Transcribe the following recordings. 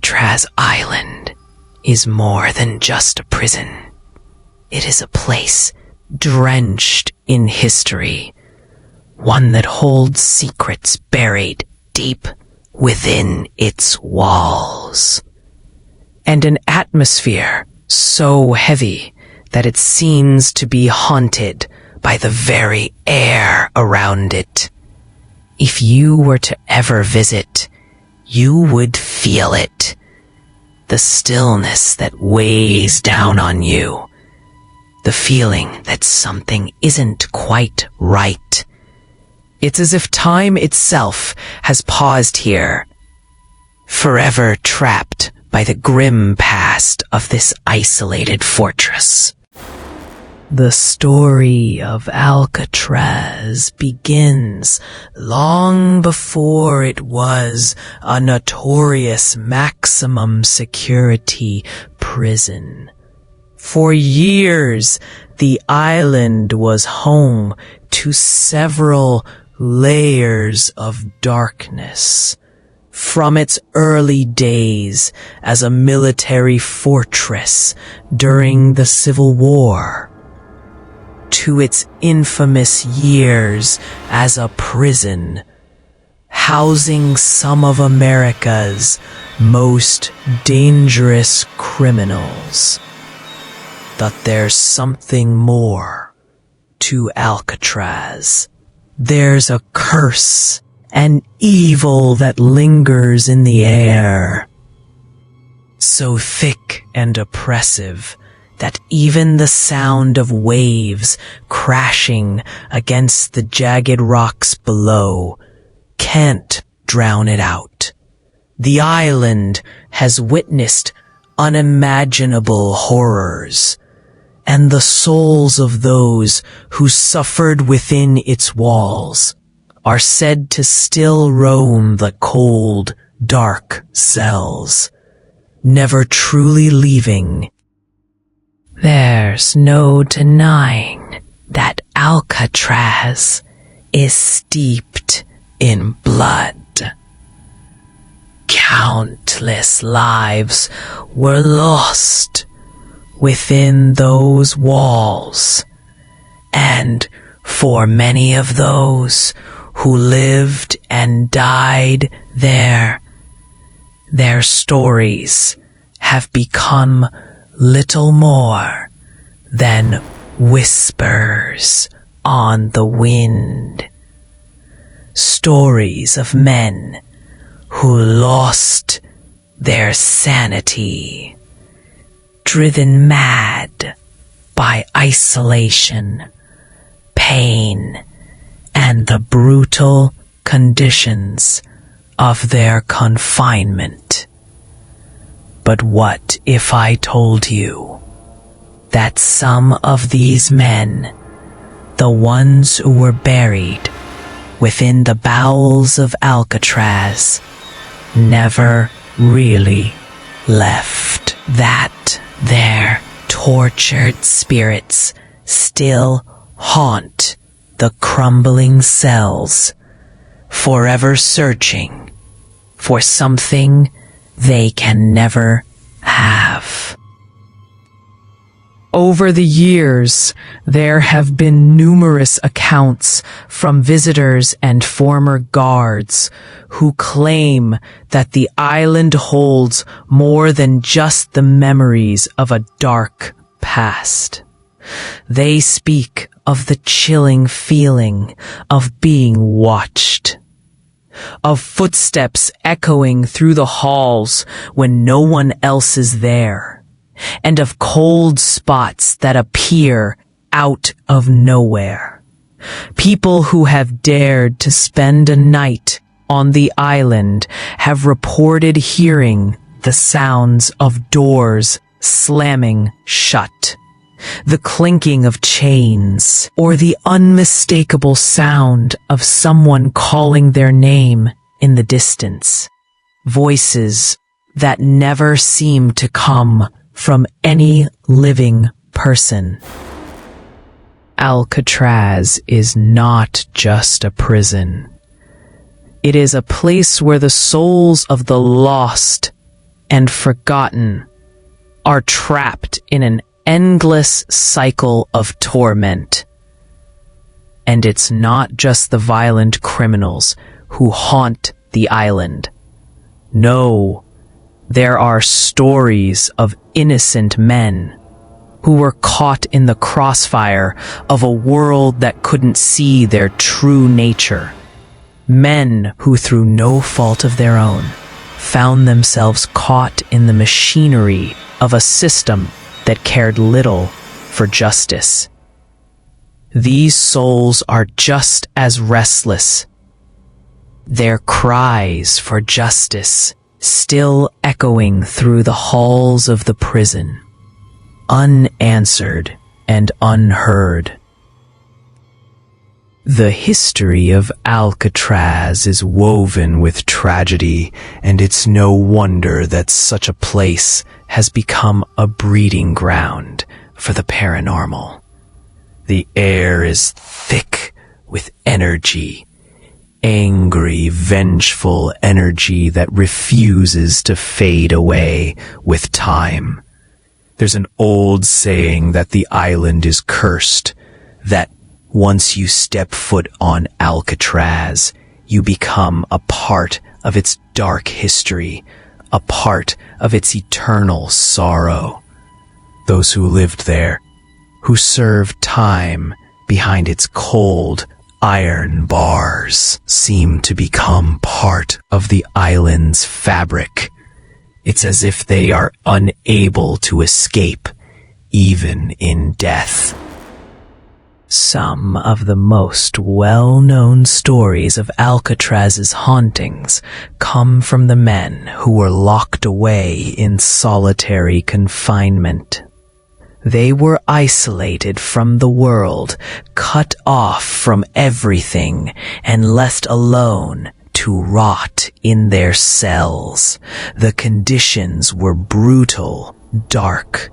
Alcatraz Island is more than just a prison. It is a place drenched in history, one that holds secrets buried deep within its walls, and an atmosphere so heavy that it seems to be haunted by the very air around it. If you were to ever visit, you would feel it. The stillness that weighs down on you. The feeling that something isn't quite right. It's as if time itself has paused here, forever trapped by the grim past of this isolated fortress. The story of Alcatraz begins long before it was a notorious maximum security prison. For years, the island was home to several layers of darkness. From its early days as a military fortress during the Civil War, to its infamous years as a prison, housing some of America's most dangerous criminals. But there's something more to Alcatraz. There's a curse, an evil that lingers in the air, so thick and oppressive that even the sound of waves crashing against the jagged rocks below can't drown it out. The island has witnessed unimaginable horrors, and the souls of those who suffered within its walls are said to still roam the cold, dark cells, never truly leaving. There's no denying that Alcatraz is steeped in blood. Countless lives were lost within those walls, and for many of those who lived and died there, their stories have become little more than whispers on the wind. Stories of men who lost their sanity, driven mad by isolation, pain, and the brutal conditions of their confinement. But what if I told you that some of these men, the ones who were buried within the bowels of Alcatraz, never really left, that their tortured spirits still haunt the crumbling cells, forever searching for something they can never have. Over the years, there have been numerous accounts from visitors and former guards who claim that the island holds more than just the memories of a dark past. They speak of the chilling feeling of being watched, of footsteps echoing through the halls when no one else is there, and of cold spots that appear out of nowhere. People who have dared to spend a night on the island have reported hearing the sounds of doors slamming shut, the clinking of chains, or the unmistakable sound of someone calling their name in the distance. Voices that never seem to come from any living person. Alcatraz is not just a prison. It is a place where the souls of the lost and forgotten are trapped in an endless cycle of torment. And it's not just the violent criminals who haunt the island. No, there are stories of innocent men who were caught in the crossfire of a world that couldn't see their true nature. Men who, through no fault of their own, found themselves caught in the machinery of a system that cared little for justice. These souls are just as restless, their cries for justice still echoing through the halls of the prison, unanswered and unheard. The history of Alcatraz is woven with tragedy, and it's no wonder that such a place has become a breeding ground for the paranormal. The air is thick with energy, angry, vengeful energy that refuses to fade away with time. There's an old saying that the island is cursed, that once you step foot on Alcatraz, you become a part of its dark history, a part of its eternal sorrow. Those who lived there, who served time behind its cold iron bars, seem to become part of the island's fabric. It's as if they are unable to escape, even in death. Some of the most well-known stories of Alcatraz's hauntings come from the men who were locked away in solitary confinement. They were isolated from the world, cut off from everything, and left alone to rot in their cells. The conditions were brutal, dark,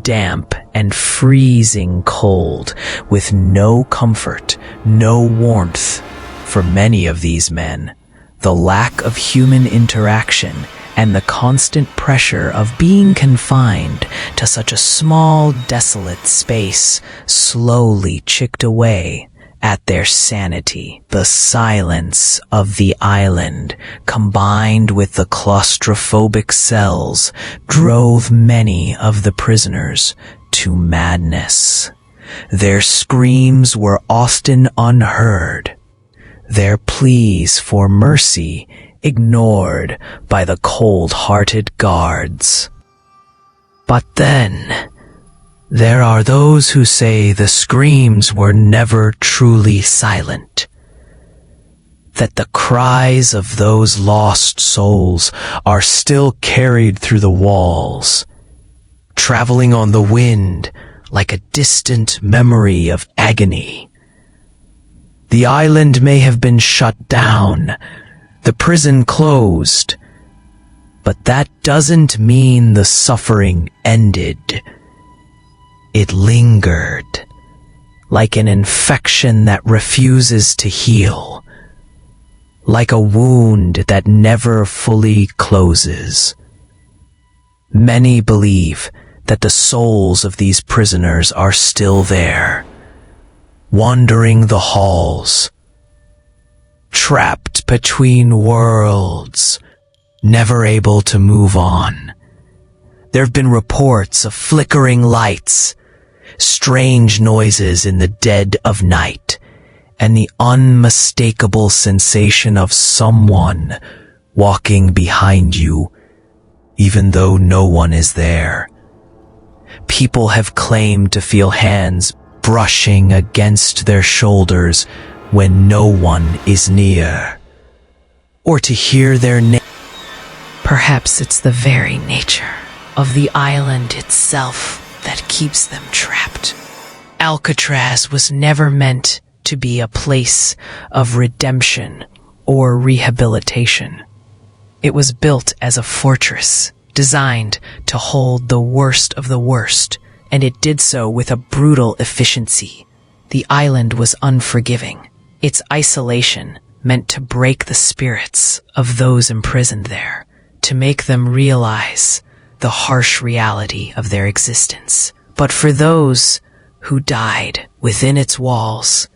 damp, and freezing cold, with no comfort, no warmth. For many of these men, the lack of human interaction and the constant pressure of being confined to such a small, desolate space slowly chipped away at their sanity. The silence of the island, combined with the claustrophobic cells, drove many of the prisoners to madness. Their screams were often unheard, their pleas for mercy ignored by the cold-hearted guards. But then, there are those who say the screams were never truly silent, that the cries of those lost souls are still carried through the walls, traveling on the wind like a distant memory of agony. The island may have been shut down, the prison closed, but that doesn't mean the suffering ended. It lingered, like an infection that refuses to heal, like a wound that never fully closes. Many believe that the souls of these prisoners are still there, wandering the halls, trapped between worlds, never able to move on. There have been reports of flickering lights, strange noises in the dead of night, and the unmistakable sensation of someone walking behind you, even though no one is there. People have claimed to feel hands brushing against their shoulders when no one is near, or to hear their name. Perhaps it's the very nature of the island itself that keeps them trapped. Alcatraz was never meant to be a place of redemption or rehabilitation. It was built as a fortress, designed to hold the worst of the worst, and it did so with a brutal efficiency. The island was unforgiving. Its isolation meant to break the spirits of those imprisoned there, to make them realize the harsh reality of their existence. But for those who died within its walls,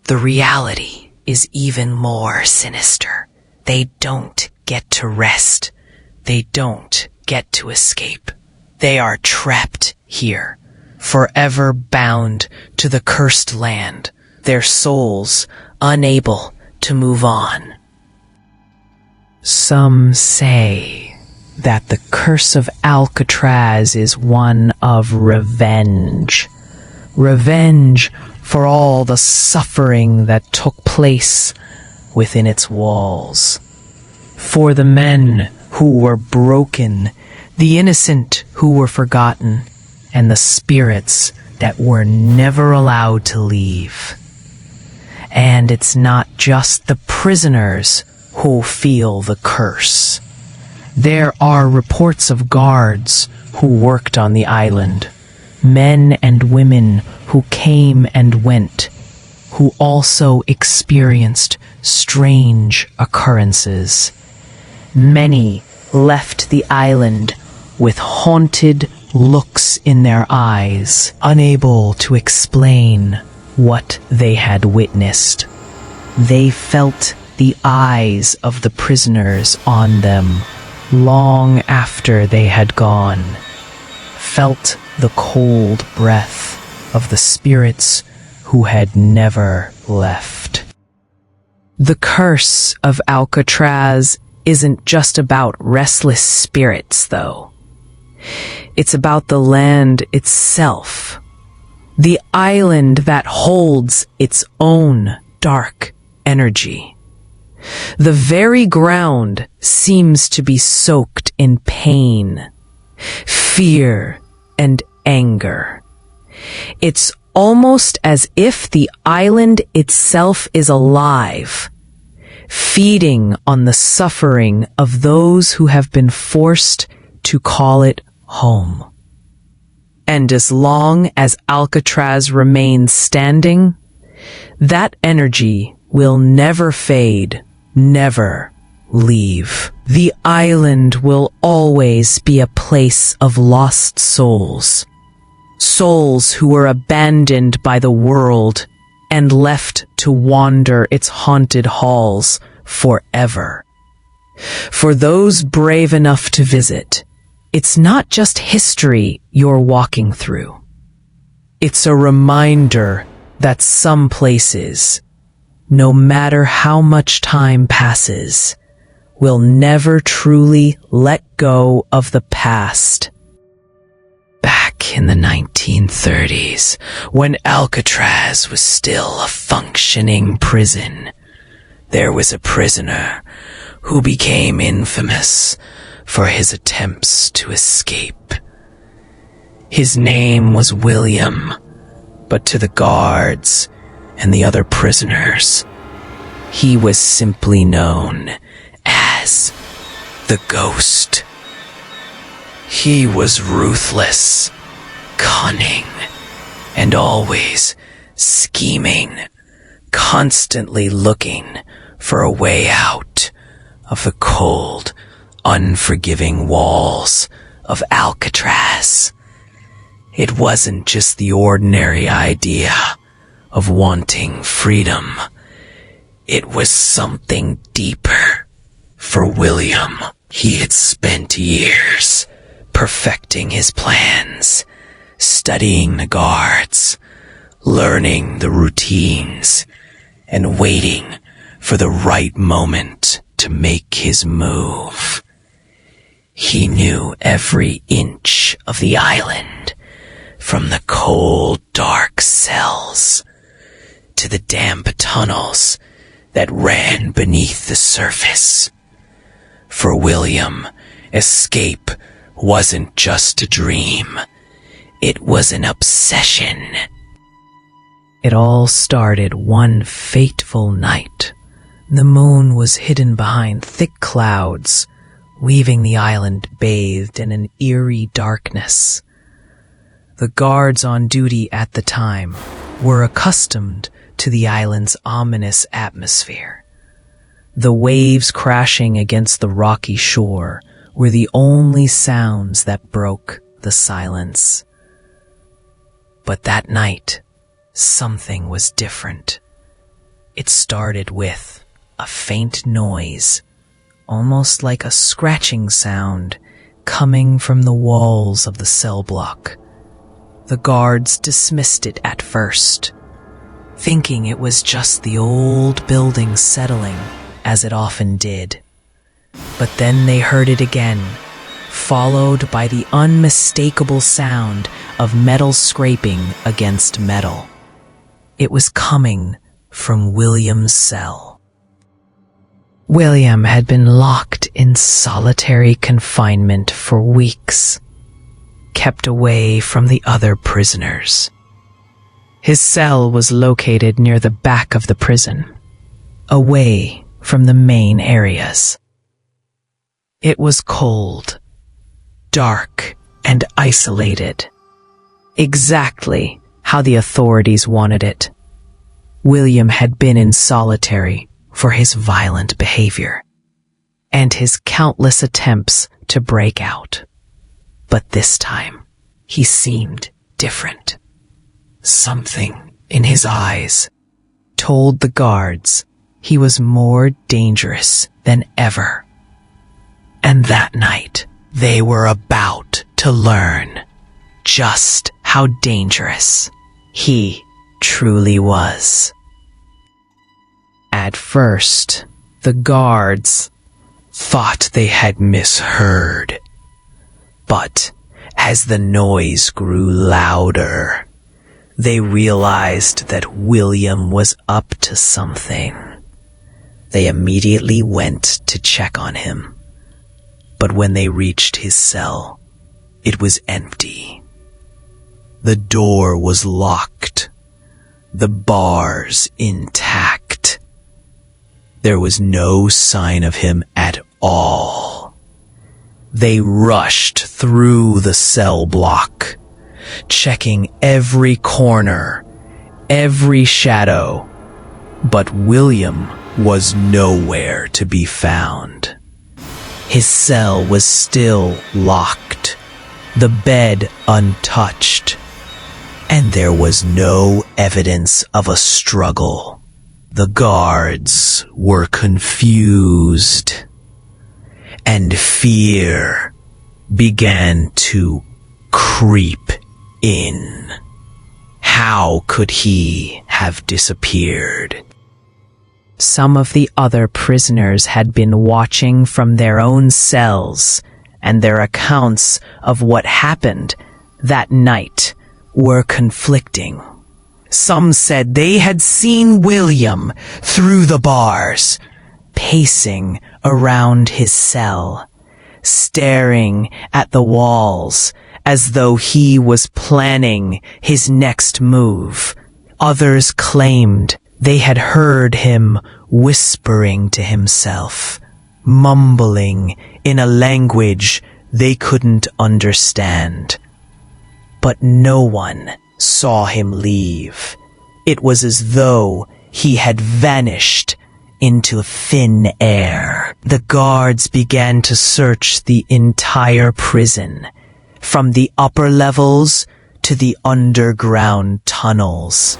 the reality is even more sinister. They don't get to rest. They don't get to escape. They are trapped here, forever bound to the cursed land, their souls unable to move on. Some say that the curse of Alcatraz is one of revenge. Revenge for all the suffering that took place within its walls. For the men who were broken, the innocent who were forgotten, and the spirits that were never allowed to leave. And it's not just the prisoners who feel the curse. There are reports of guards who worked on the island, men and women who came and went, who also experienced strange occurrences. Many left the island with haunted looks in their eyes, unable to explain what they had witnessed. They felt the eyes of the prisoners on them long after they had gone, felt the cold breath of the spirits who had never left. The curse of Alcatraz isn't just about restless spirits, though. It's about the land itself, the island that holds its own dark energy. The very ground seems to be soaked in pain, fear, and anger. It's almost as if the island itself is alive, feeding on the suffering of those who have been forced to call it home. And as long as Alcatraz remains standing, that energy will never fade, never leave. The island will always be a place of lost souls. Souls who were abandoned by the world and left to wander its haunted halls forever. For those brave enough to visit, it's not just history you're walking through. It's a reminder that some places, no matter how much time passes, will never truly let go of the past. Back in the 1930s, when Alcatraz was still a functioning prison, there was a prisoner who became infamous for his attempts to escape. His name was William, but to the guards and the other prisoners, he was simply known as the Ghost. He was ruthless, cunning, and always scheming, constantly looking for a way out of the cold, unforgiving walls of Alcatraz. It wasn't just the ordinary idea of wanting freedom. It was something deeper. For William, he had spent years perfecting his plans, studying the guards, learning the routines, and waiting for the right moment to make his move. He knew every inch of the island, from the cold, dark cells to the damp tunnels that ran beneath the surface. For William, escape wasn't just a dream. It was an obsession. It all started one fateful night. The moon was hidden behind thick clouds, leaving the island bathed in an eerie darkness. The guards on duty at the time were accustomed to the island's ominous atmosphere. The waves crashing against the rocky shore were the only sounds that broke the silence. But that night, something was different. It started with a faint noise, almost like a scratching sound coming from the walls of the cell block. The guards dismissed it at first, thinking it was just the old building settling, as it often did. But then they heard it again, followed by the unmistakable sound of metal scraping against metal. It was coming from William's cell. William had been locked in solitary confinement for weeks, kept away from the other prisoners. His cell was located near the back of the prison, away from the main areas. It was cold, dark, and isolated, exactly how the authorities wanted it. William had been in solitary for his violent behavior and his countless attempts to break out. But this time, he seemed different. Something in his eyes told the guards he was more dangerous than ever. And that night, they were about to learn just how dangerous he truly was. At first, the guards thought they had misheard. But as the noise grew louder, they realized that William was up to something. They immediately went to check on him. But when they reached his cell, it was empty. The door was locked, the bars intact. There was no sign of him at all. They rushed through the cell block, checking every corner, every shadow, but William was nowhere to be found. His cell was still locked, the bed untouched, and there was no evidence of a struggle. The guards were confused, and fear began to creep in. How could he have disappeared? Some of the other prisoners had been watching from their own cells, and their accounts of what happened that night were conflicting. Some said they had seen William through the bars, pacing around his cell, staring at the walls as though he was planning his next move. Others claimed they had heard him whispering to himself, mumbling in a language they couldn't understand. But no one saw him leave. It was as though he had vanished into thin air. The guards began to search the entire prison, from the upper levels to the underground tunnels.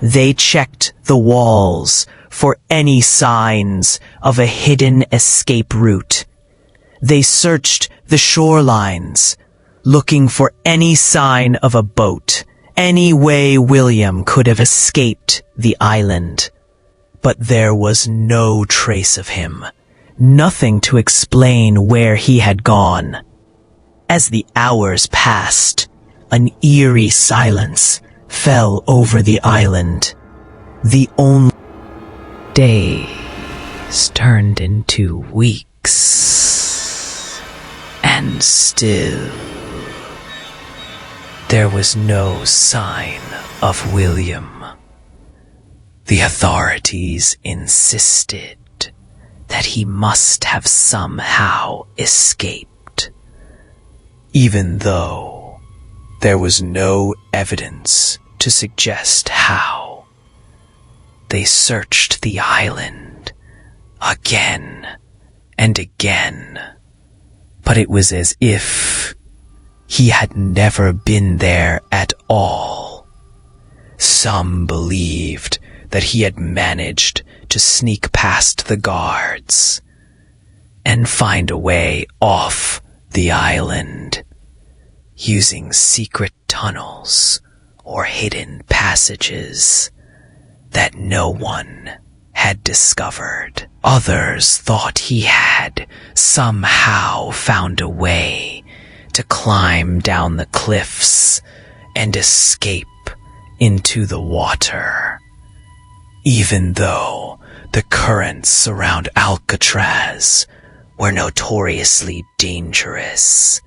They checked the walls for any signs of a hidden escape route. They searched the shorelines, looking for any sign of a boat, any way William could have escaped the island. But there was no trace of him, nothing to explain where he had gone. As the hours passed, an eerie silence fell over the island. The only days turned into weeks, and still there was no sign of William. The authorities insisted that he must have somehow escaped, even though there was no evidence to suggest how. They searched the island again and again, but it was as if he had never been there at all. Some believed that he had managed to sneak past the guards and find a way off the island, using secret tunnels or hidden passages that no one had discovered. Others thought he had somehow found a way to climb down the cliffs and escape into the water, even though the currents around Alcatraz were notoriously dangerous.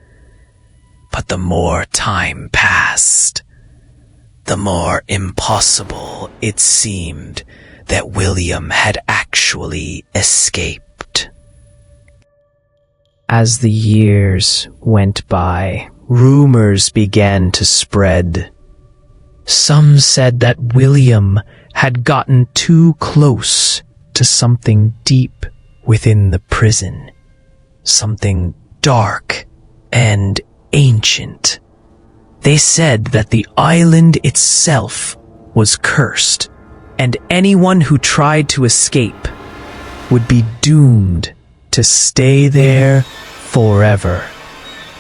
But the more time passed, the more impossible it seemed that William had actually escaped. As the years went by, rumors began to spread. Some said that William had gotten too close to something deep within the prison, something dark and ancient. They said that the island itself was cursed, and anyone who tried to escape would be doomed to stay there forever,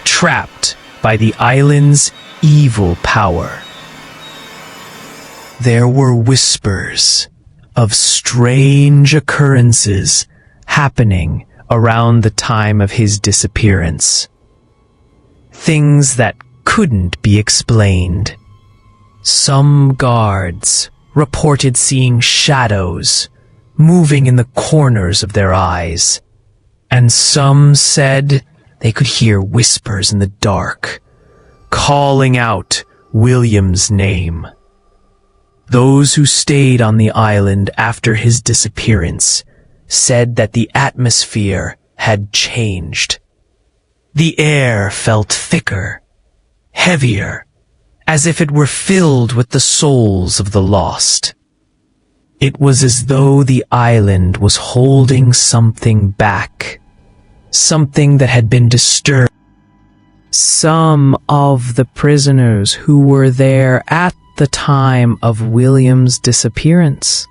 trapped by the island's evil power. There were whispers of strange occurrences happening around the time of his disappearance. Things that couldn't be explained. Some guards reported seeing shadows moving in the corners of their eyes, and some said they could hear whispers in the dark, calling out William's name. Those who stayed on the island after his disappearance said that the atmosphere had changed. The air felt thicker, heavier, as if it were filled with the souls of the lost. It was as though the island was holding something back, something that had been disturbed. Some of the prisoners who were there at the time of William's disappearance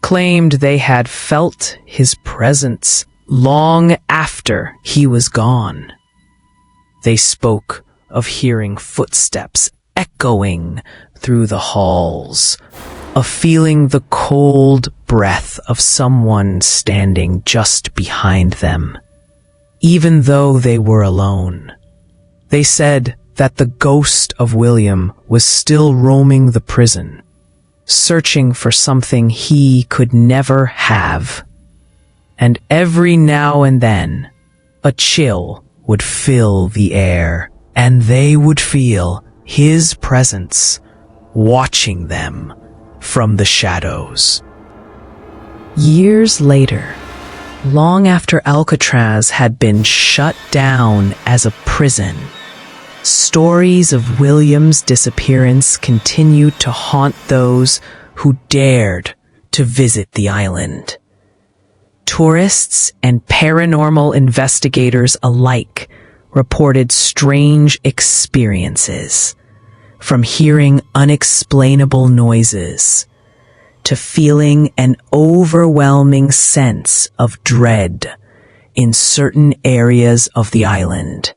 claimed they had felt his presence long after he was gone. They spoke of hearing footsteps echoing through the halls, of feeling the cold breath of someone standing just behind them, even though they were alone. They said that the ghost of William was still roaming the prison, searching for something he could never have. And every now and then, a chill would fill the air, and they would feel his presence watching them from the shadows. Years later, long after Alcatraz had been shut down as a prison, stories of William's disappearance continued to haunt those who dared to visit the island. Tourists and paranormal investigators alike reported strange experiences, from hearing unexplainable noises to feeling an overwhelming sense of dread in certain areas of the island.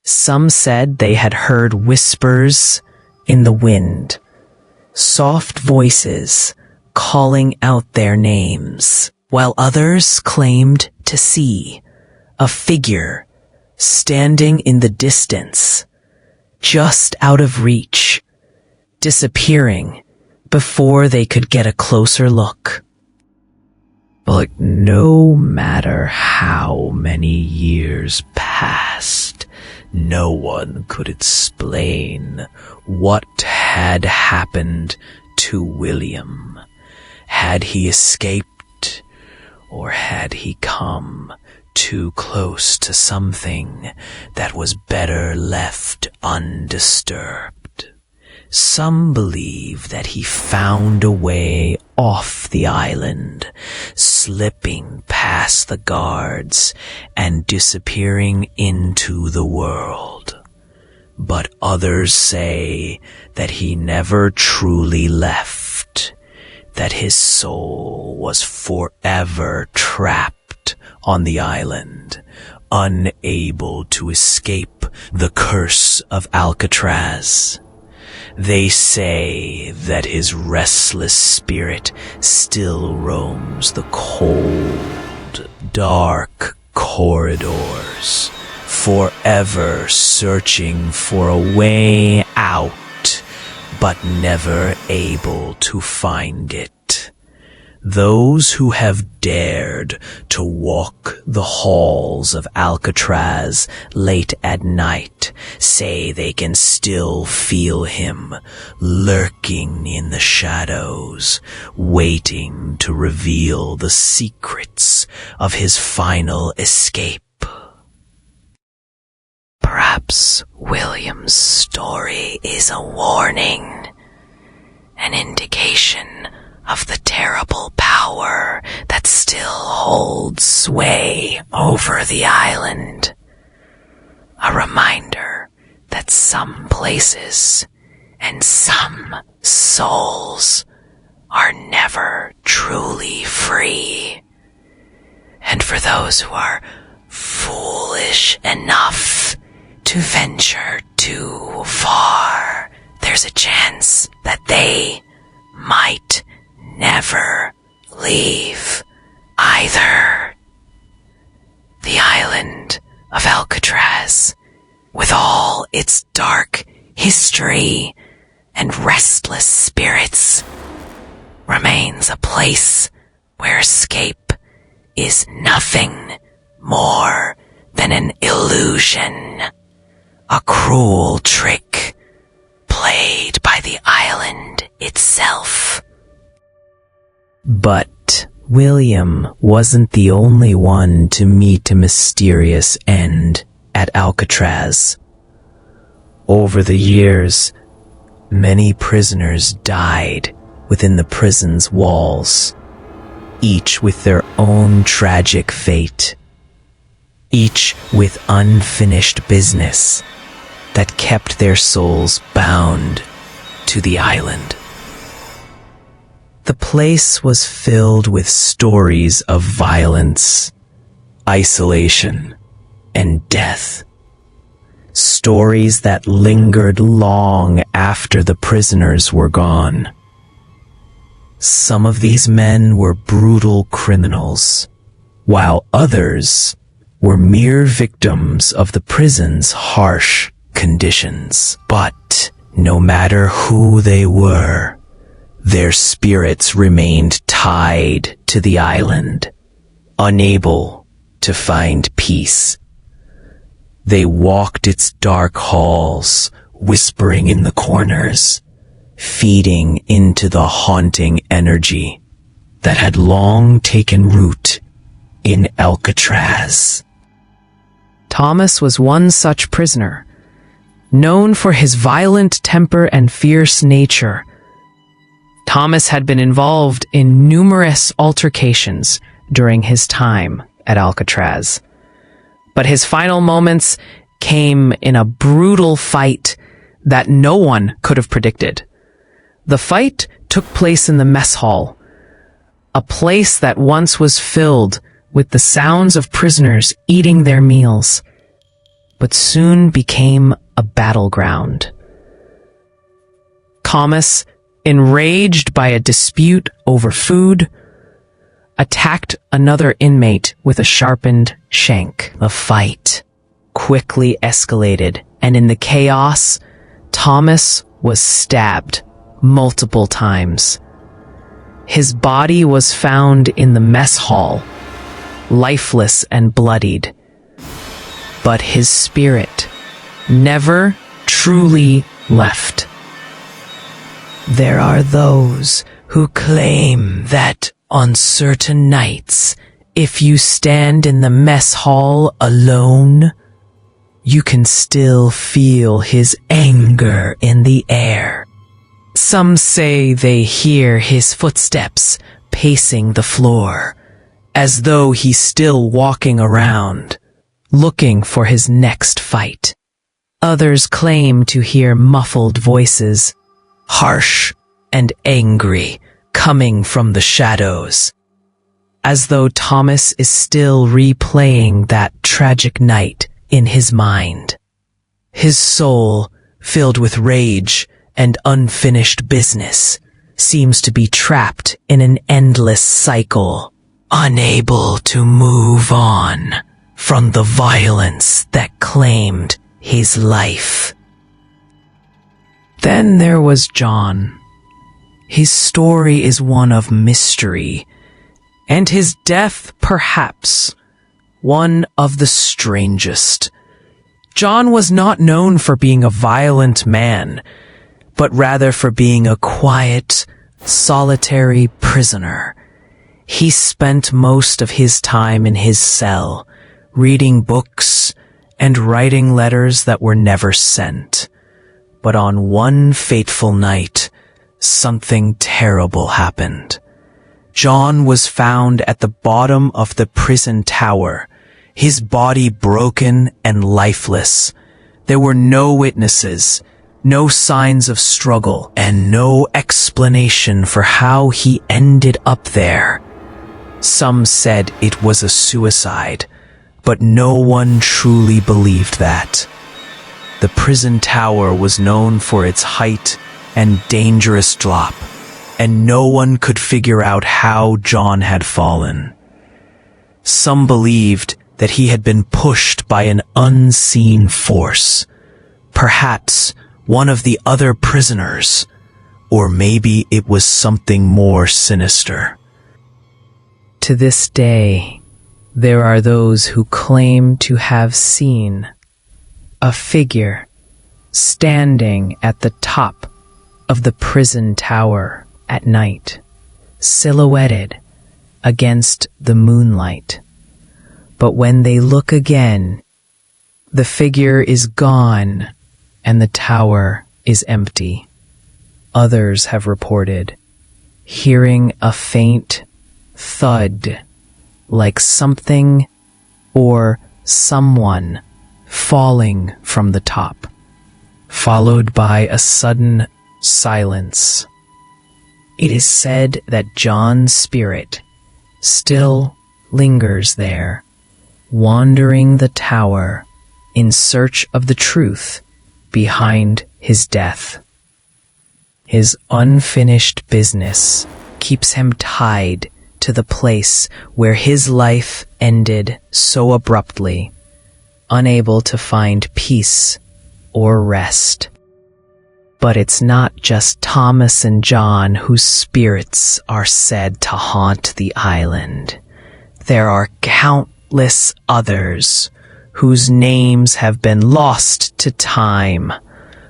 Some said they had heard whispers in the wind, soft voices calling out their names, while others claimed to see a figure standing in the distance, just out of reach, disappearing before they could get a closer look. But no matter how many years passed, no one could explain what had happened to William. Had he escaped, or had he come too close to something that was better left undisturbed? Some believe that he found a way off the island, slipping past the guards and disappearing into the world. But others say that he never truly left, that his soul was forever trapped on the island, unable to escape the curse of Alcatraz. They say that his restless spirit still roams the cold, dark corridors, forever searching for a way out, but never able to find it. Those who have dared to walk the halls of Alcatraz late at night say they can still feel him lurking in the shadows, waiting to reveal the secrets of his final escape. Perhaps William's story is a warning, an indication of the terrible power that still holds sway over the island. A reminder that some places and some souls are never truly free. And for those who are foolish enough to venture too far, there's a chance that they might never leave either. The island of Alcatraz, with all its dark history and restless spirits, remains a place where escape is nothing more than an illusion, a cruel trick played by the island itself. But William wasn't the only one to meet a mysterious end at Alcatraz. Over the years, many prisoners died within the prison's walls, each with their own tragic fate, each with unfinished business that kept their souls bound to the island. The place was filled with stories of violence, isolation, and death. Stories that lingered long after the prisoners were gone. Some of these men were brutal criminals, while others were mere victims of the prison's harsh conditions. But no matter who they were, their spirits remained tied to the island, unable to find peace. They walked its dark halls, whispering in the corners, feeding into the haunting energy that had long taken root in Alcatraz. Thomas was one such prisoner, known for his violent temper and fierce nature. Thomas had been involved in numerous altercations during his time at Alcatraz, but his final moments came in a brutal fight that no one could have predicted. The fight took place in the mess hall, a place that once was filled with the sounds of prisoners eating their meals, but soon became a battleground. Thomas, enraged by a dispute over food, attacked another inmate with a sharpened shank. The fight quickly escalated, and in the chaos, Thomas was stabbed multiple times. His body was found in the mess hall, lifeless and bloodied, but his spirit never truly left. There are those who claim that on certain nights, if you stand in the mess hall alone, you can still feel his anger in the air. Some say they hear his footsteps pacing the floor, as though he's still walking around, looking for his next fight. Others claim to hear muffled voices, harsh and angry, coming from the shadows, as though Thomas is still replaying that tragic night in his mind. His soul, filled with rage and unfinished business, seems to be trapped in an endless cycle, unable to move on from the violence that claimed his life. Then there was John. His story is one of mystery, and his death perhaps one of the strangest. John was not known for being a violent man, but rather for being a quiet, solitary prisoner. He spent most of his time in his cell, reading books and writing letters that were never sent. But on one fateful night, something terrible happened. John was found at the bottom of the prison tower, his body broken and lifeless. There were no witnesses, no signs of struggle, and no explanation for how he ended up there. Some said it was a suicide, but no one truly believed that. The prison tower was known for its height and dangerous drop, and no one could figure out how John had fallen. Some believed that he had been pushed by an unseen force, perhaps one of the other prisoners, or maybe it was something more sinister. To this day, there are those who claim to have seen a figure standing at the top of the prison tower at night, silhouetted against the moonlight. But when they look again, the figure is gone and the tower is empty. Others have reported hearing a faint thud, like something or someone falling from the top, followed by a sudden silence. It is said that John's spirit still lingers there, wandering the tower in search of the truth behind his death. His unfinished business keeps him tied to the place where his life ended so abruptly, unable to find peace or rest. But it's not just Thomas and John whose spirits are said to haunt the island. There are countless others whose names have been lost to time,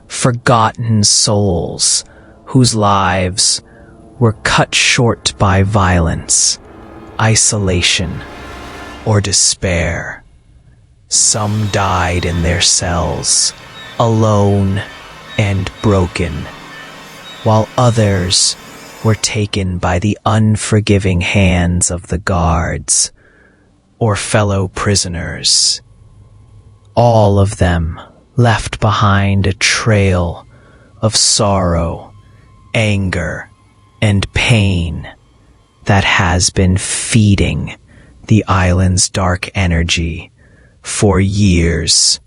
forgotten souls whose lives were cut short by violence, isolation, or despair. Some died in their cells, alone and broken, while others were taken by the unforgiving hands of the guards or fellow prisoners. All of them left behind a trail of sorrow, anger, and pain that has been feeding the island's dark energy for years.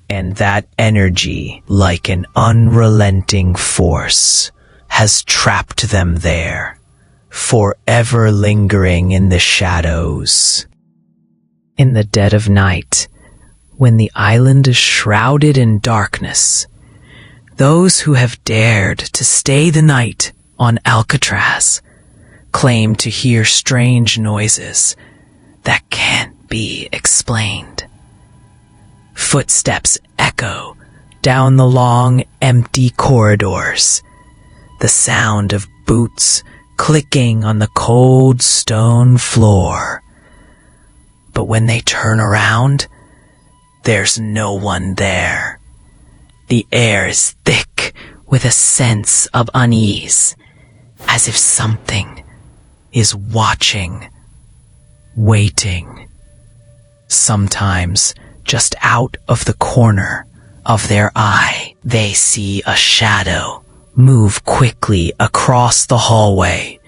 And that energy, like an unrelenting force, has trapped them there, forever lingering in the shadows. In the dead of night, when the island is shrouded in darkness, those who have dared to stay the night on Alcatraz claim to hear strange noises that can't be explained. Footsteps echo down the long, empty corridors, the sound of boots clicking on the cold stone floor. But when they turn around, there's no one there. The air is thick with a sense of unease, as if something is watching, waiting. Sometimes, just out of the corner of their eye, they see a shadow move quickly across the hallway.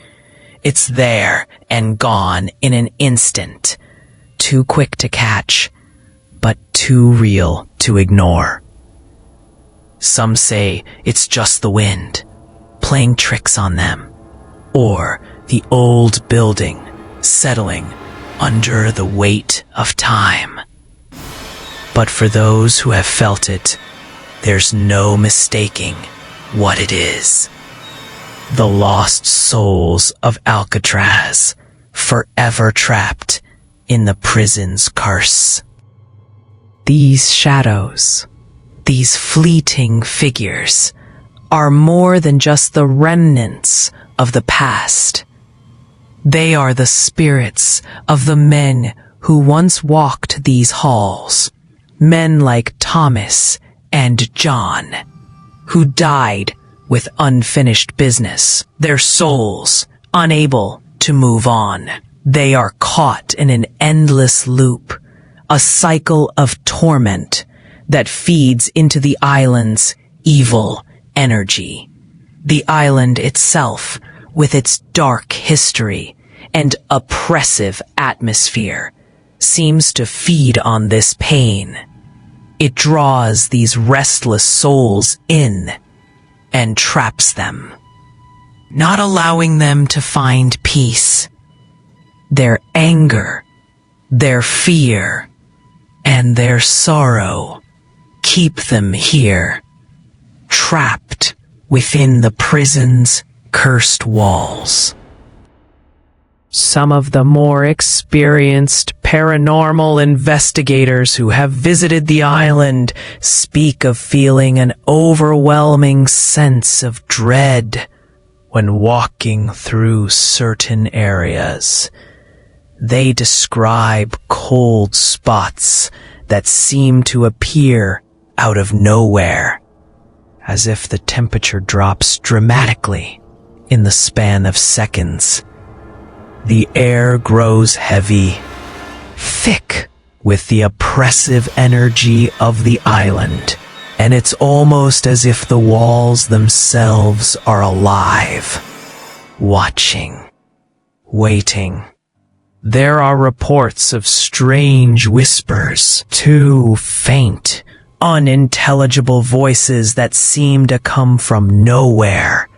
It's there and gone in an instant, too quick to catch, but too real to ignore. Some say it's just the wind, playing tricks on them, or the old building settling under the weight of time. But for those who have felt it, there's no mistaking what it is. The lost souls of Alcatraz, forever trapped in the prison's curse. These shadows, these fleeting figures, are more than just the remnants of the past. They are the spirits of the men who once walked these halls, men like Thomas and John, who died with unfinished business, their souls unable to move on. They are caught in an endless loop, a cycle of torment that feeds into the island's evil energy. The island itself, with its dark history and oppressive atmosphere, seems to feed on this pain. It draws these restless souls in and traps them, not allowing them to find peace. Their anger, their fear, and their sorrow keep them here, trapped within the prison's cursed walls. Some of the more experienced paranormal investigators who have visited the island speak of feeling an overwhelming sense of dread when walking through certain areas. They describe cold spots that seem to appear out of nowhere, as if the temperature drops dramatically in the span of seconds. The air grows heavy, thick with the oppressive energy of the island, and it's almost as if the walls themselves are alive, watching, waiting. There are reports of strange whispers, too faint, unintelligible voices that seem to come from nowhere,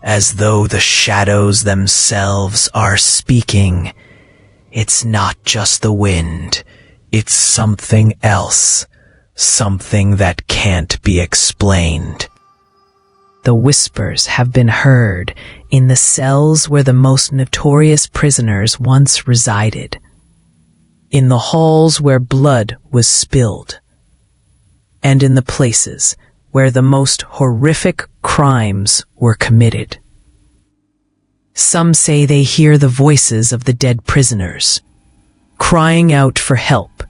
as though the shadows themselves are speaking. It's not just the wind, it's something else, something that can't be explained. The whispers have been heard in the cells where the most notorious prisoners once resided, in the halls where blood was spilled, and in the places where the most horrific crimes were committed. Some say they hear the voices of the dead prisoners, crying out for help,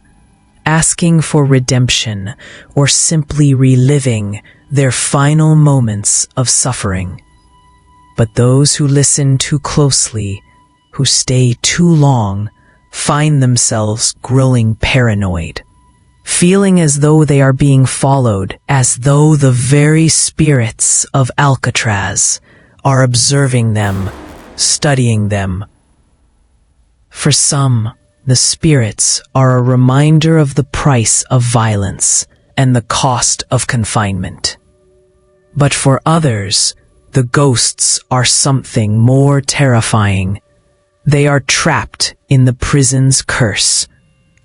asking for redemption, or simply reliving their final moments of suffering. But those who listen too closely, who stay too long, find themselves growing paranoid, feeling as though they are being followed, as though the very spirits of Alcatraz are observing them, studying them. For some, the spirits are a reminder of the price of violence and the cost of confinement. But for others, the ghosts are something more terrifying. They are trapped in the prison's curse,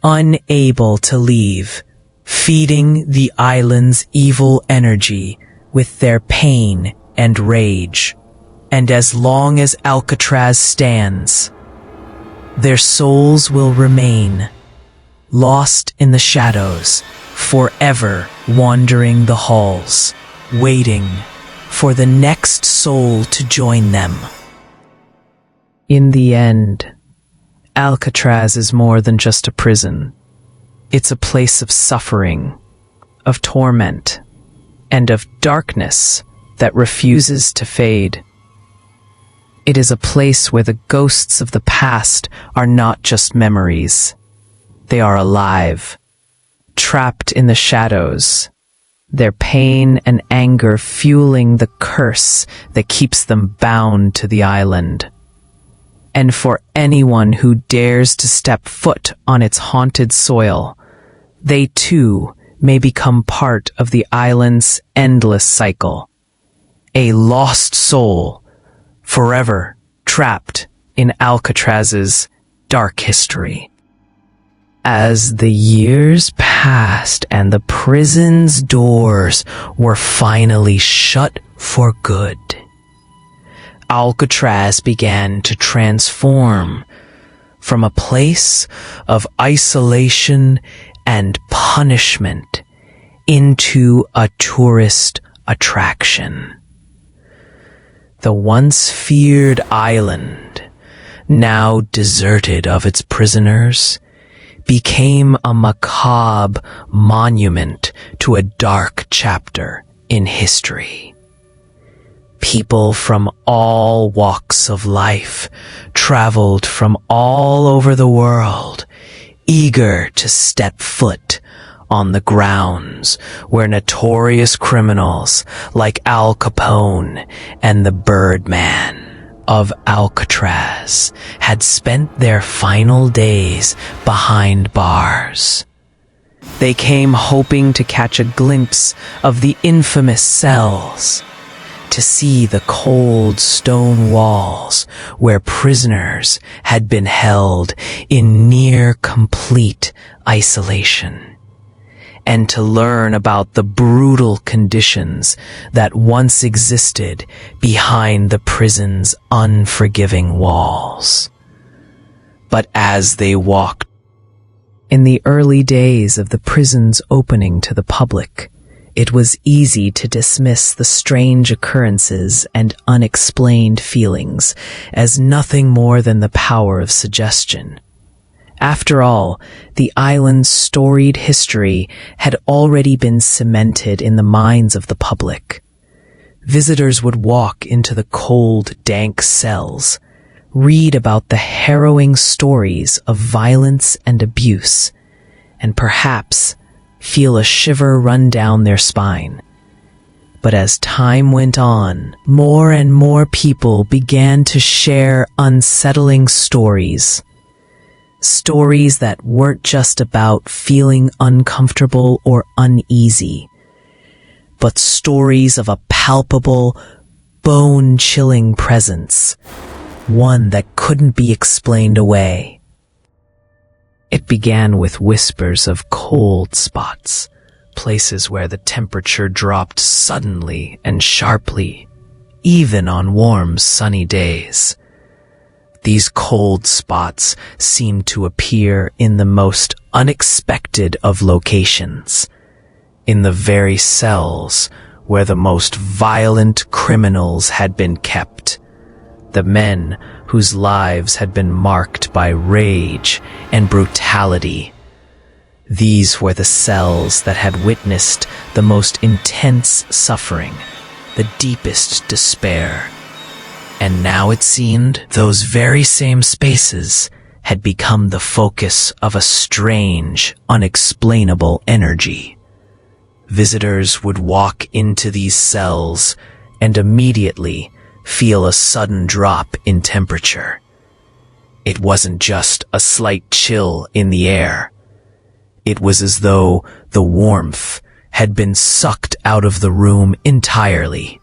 unable to leave, feeding the island's evil energy with their pain and rage. And as long as Alcatraz stands, their souls will remain, lost in the shadows, forever wandering the halls, waiting for the next soul to join them. In the end, Alcatraz is more than just a prison. It's a place of suffering, of torment, and of darkness that refuses to fade. It is a place where the ghosts of the past are not just memories. They are alive, trapped in the shadows, their pain and anger fueling the curse that keeps them bound to the island. And for anyone who dares to step foot on its haunted soil, they too may become part of the island's endless cycle. A lost soul, forever trapped in Alcatraz's dark history. As the years passed and the prison's doors were finally shut for good, Alcatraz began to transform from a place of isolation and punishment into a tourist attraction. The once feared island, now deserted of its prisoners, became a macabre monument to a dark chapter in history. People from all walks of life traveled from all over the world, eager to step foot on the grounds where notorious criminals like Al Capone and the Birdman of Alcatraz had spent their final days behind bars. They came hoping to catch a glimpse of the infamous cells, to see the cold stone walls where prisoners had been held in near complete isolation, and to learn about the brutal conditions that once existed behind the prison's unforgiving walls. But as they walked in the early days of the prison's opening to the public, it was easy to dismiss the strange occurrences and unexplained feelings as nothing more than the power of suggestion. After all, the island's storied history had already been cemented in the minds of the public. Visitors would walk into the cold, dank cells, read about the harrowing stories of violence and abuse, and perhaps feel a shiver run down their spine. But as time went on, more and more people began to share unsettling stories. Stories that weren't just about feeling uncomfortable or uneasy, but stories of a palpable, bone-chilling presence, one that couldn't be explained away. It began with whispers of cold spots, places where the temperature dropped suddenly and sharply, even on warm, sunny days. These cold spots seemed to appear in the most unexpected of locations, in the very cells where the most violent criminals had been kept, the men whose lives had been marked by rage and brutality. These were the cells that had witnessed the most intense suffering, the deepest despair. And now it seemed those very same spaces had become the focus of a strange, unexplainable energy. Visitors would walk into these cells and immediately feel a sudden drop in temperature. It wasn't just a slight chill in the air. It was as though the warmth had been sucked out of the room entirely,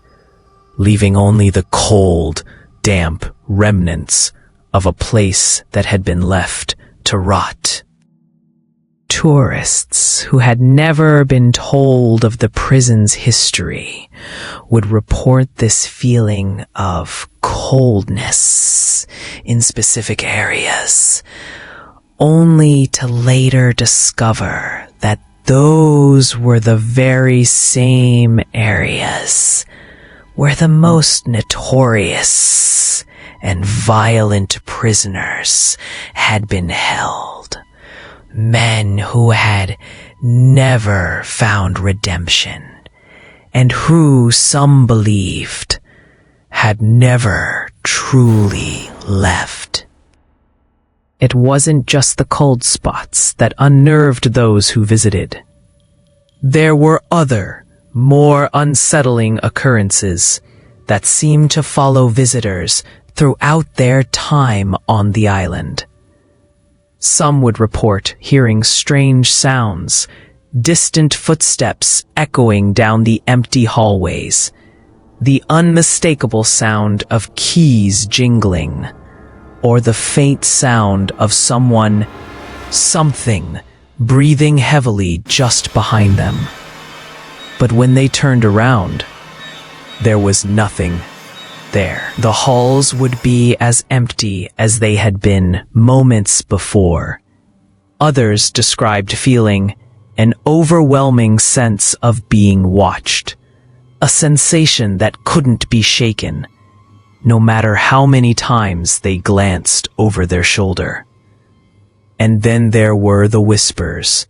leaving only the cold, damp remnants of a place that had been left to rot. Tourists who had never been told of the prison's history would report this feeling of coldness in specific areas, only to later discover that those were the very same areas where the most notorious and violent prisoners had been held. Men who had never found redemption and who, some believed, had never truly left. It wasn't just the cold spots that unnerved those who visited. There were other, more unsettling occurrences that seemed to follow visitors throughout their time on the island. Some would report hearing strange sounds, distant footsteps echoing down the empty hallways, the unmistakable sound of keys jingling, or the faint sound of something breathing heavily just behind them. But when they turned around, there was nothing there. The halls would be as empty as they had been moments before. Others described feeling an overwhelming sense of being watched, a sensation that couldn't be shaken, no matter how many times they glanced over their shoulder. And then there were the whispers,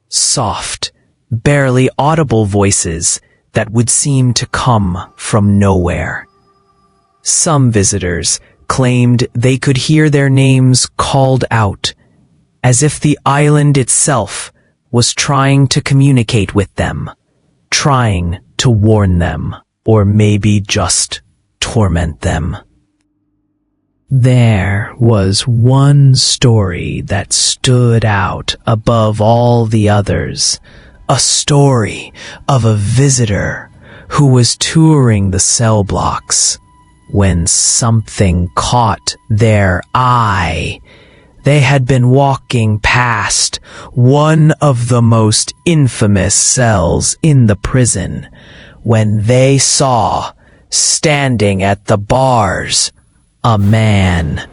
soft, barely audible voices that would seem to come from nowhere. Some visitors claimed they could hear their names called out, as if the island itself was trying to communicate with them, trying to warn them, or maybe just torment them. There was one story that stood out above all the others, a story of a visitor who was touring the cell blocks when something caught their eye. They had been walking past one of the most infamous cells in the prison when they saw, standing at the bars, a man.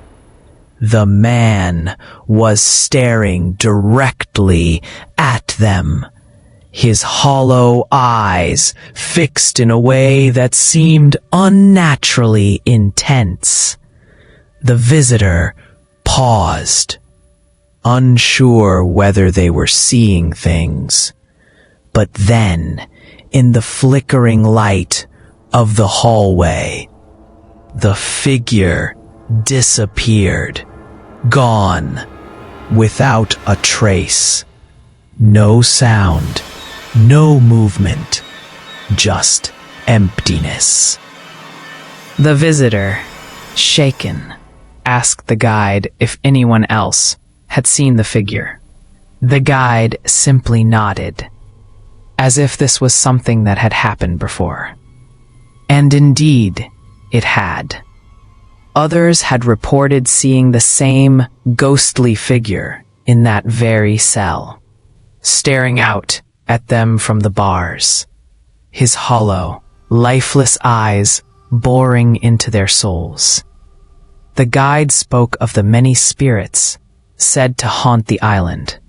The man was staring directly at them, his hollow eyes fixed in a way that seemed unnaturally intense. The visitor paused, unsure whether they were seeing things. But then, in the flickering light of the hallway, the figure disappeared, gone, without a trace. No sound, no movement, just emptiness. The visitor, shaken, asked the guide if anyone else had seen the figure. The guide simply nodded, as if this was something that had happened before. And indeed, it had. Others had reported seeing the same ghostly figure in that very cell, staring out at them from the bars, his hollow, lifeless eyes boring into their souls. The guide spoke of the many spirits said to haunt the island,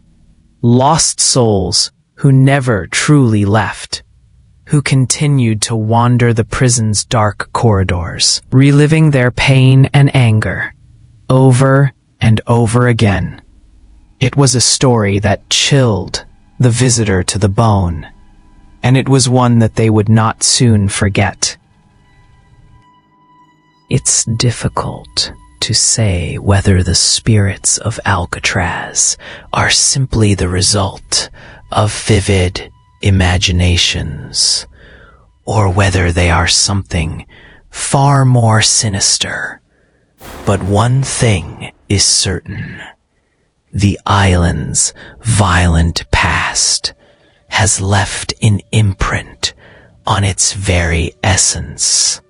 lost souls who never truly left, who continued to wander the prison's dark corridors, reliving their pain and anger over and over again. It was a story that chilled the visitor to the bone, and it was one that they would not soon forget. It's difficult to say whether the spirits of Alcatraz are simply the result of vivid imaginations, or whether they are something far more sinister. But one thing is certain. The island's violent past has left an imprint on its very essence.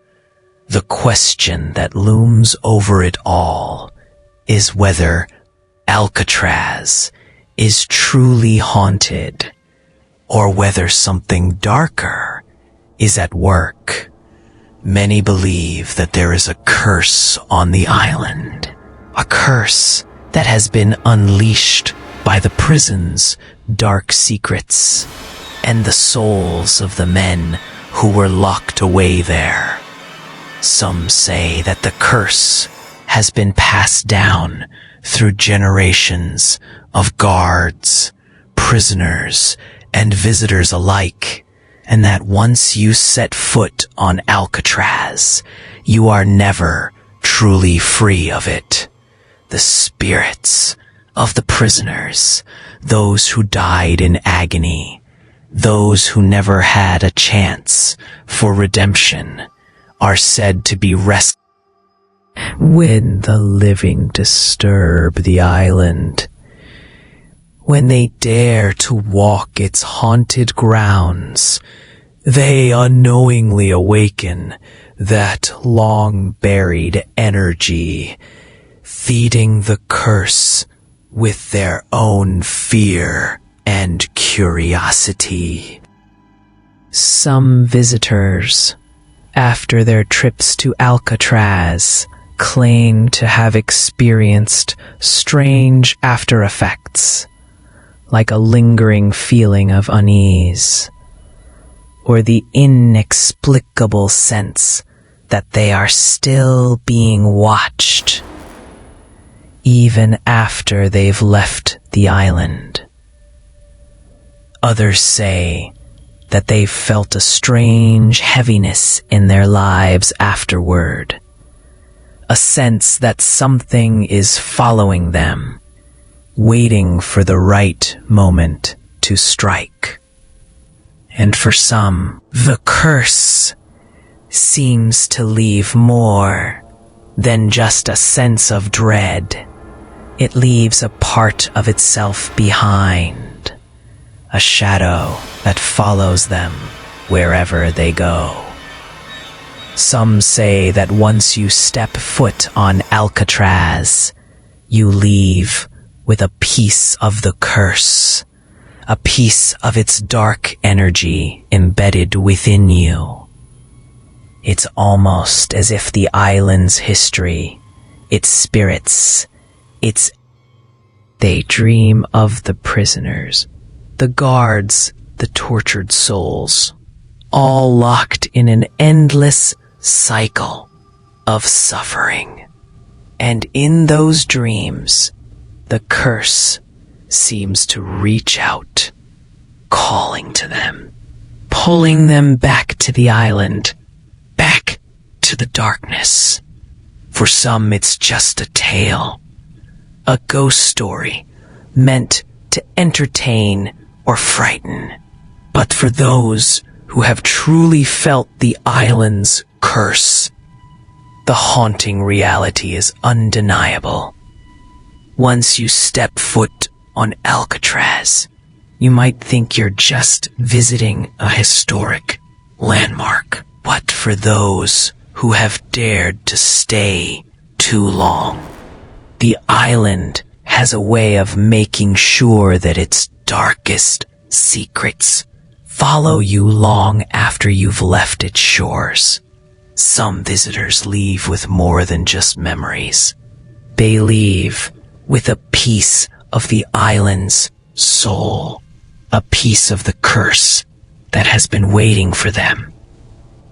The question that looms over it all is whether Alcatraz is truly haunted, or whether something darker is at work. Many believe that there is a curse on the island, a curse that has been unleashed by the prison's dark secrets and the souls of the men who were locked away there. Some say that the curse has been passed down through generations of guards, prisoners, and visitors alike, and that once you set foot on Alcatraz, you are never truly free of it. The spirits of the prisoners, those who died in agony, those who never had a chance for redemption, are said to be restless when the living disturb the island, when they dare to walk its haunted grounds. They unknowingly awaken that long-buried energy, feeding the curse with their own fear and curiosity. Some visitors, after their trips to Alcatraz, claim to have experienced strange after-effects, like a lingering feeling of unease, or the inexplicable sense that they are still being watched, even after they've left the island. Others say that they've felt a strange heaviness in their lives afterward, a sense that something is following them, waiting for the right moment to strike. And for some, the curse seems to leave more than just a sense of dread. It leaves a part of itself behind, a shadow that follows them wherever they go. Some say that once you step foot on Alcatraz, you leave with a piece of the curse, a piece of its dark energy embedded within you. It's almost as if the island's history, its spirits, they dream of the prisoners, the guards, the tortured souls, all locked in an endless cycle of suffering. And in those dreams, the curse seems to reach out, calling to them, pulling them back to the island, back to the darkness. For some, it's just a tale, a ghost story meant to entertain or frighten. But for those who have truly felt the island's curse, the haunting reality is undeniable. Once you step foot on Alcatraz, you might think you're just visiting a historic landmark. But for those who have dared to stay too long, the island has a way of making sure that its darkest secrets follow you long after you've left its shores. Some visitors leave with more than just memories. They leave with a piece of the island's soul, a piece of the curse that has been waiting for them.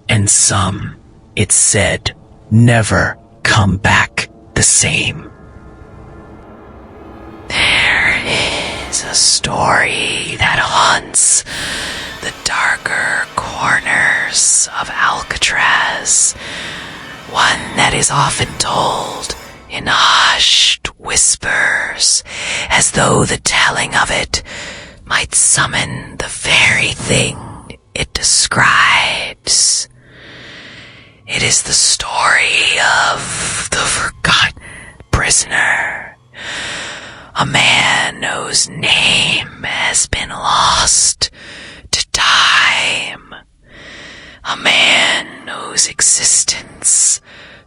And some, it's said, never come back the same. There is a story that haunts the darker corners of Alcatraz, one that is often told in hushed whispers, as though the telling of it might summon the very thing it describes. It is the story of the forgotten prisoner, a man whose name has been lost to time, a man whose existence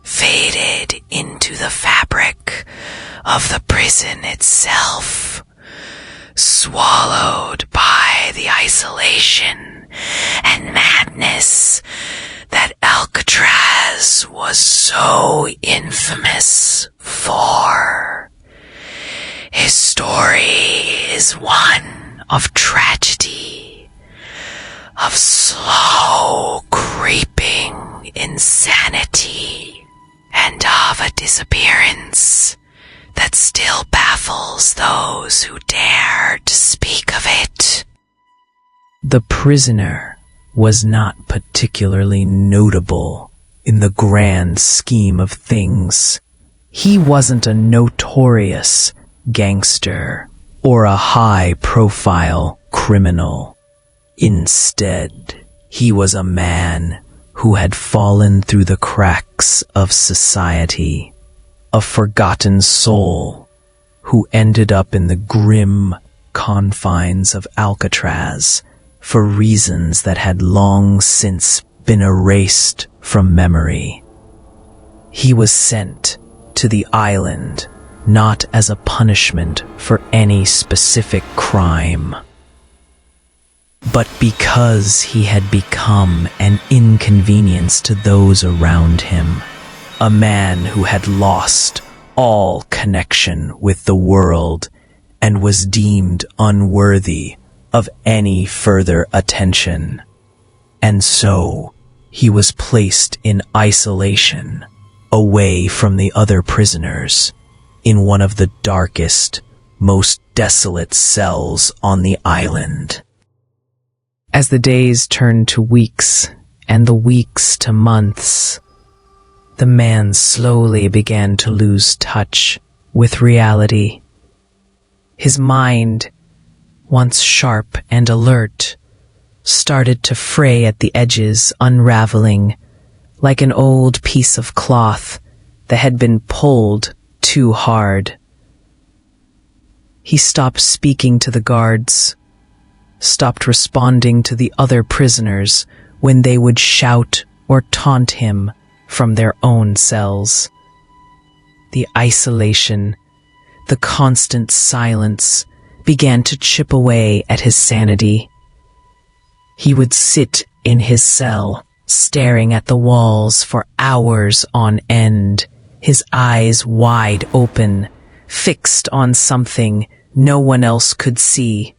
faded into the fabric of the prison itself, swallowed by the isolation and madness that Alcatraz was so infamous for. His story is one of tragedy, of slow creeping insanity, and of a disappearance that still baffles those who dare to speak of it. The prisoner was not particularly notable in the grand scheme of things. He wasn't a notorious gangster or a high-profile criminal. Instead, he was a man who had fallen through the cracks of society, a forgotten soul who ended up in the grim confines of Alcatraz for reasons that had long since been erased from memory. He was sent to the island not as a punishment for any specific crime, but because he had become an inconvenience to those around him, a man who had lost all connection with the world and was deemed unworthy of any further attention. And so he was placed in isolation, away from the other prisoners, in one of the darkest, most desolate cells on the island. As the days turned to weeks and the weeks to months, the man slowly began to lose touch with reality. His mind, once sharp and alert, started to fray at the edges, unraveling like an old piece of cloth that had been pulled too hard. He stopped speaking to the guards, stopped responding to the other prisoners when they would shout or taunt him from their own cells. The isolation, the constant silence began to chip away at his sanity. He would sit in his cell, staring at the walls for hours on end, his eyes wide open, fixed on something no one else could see.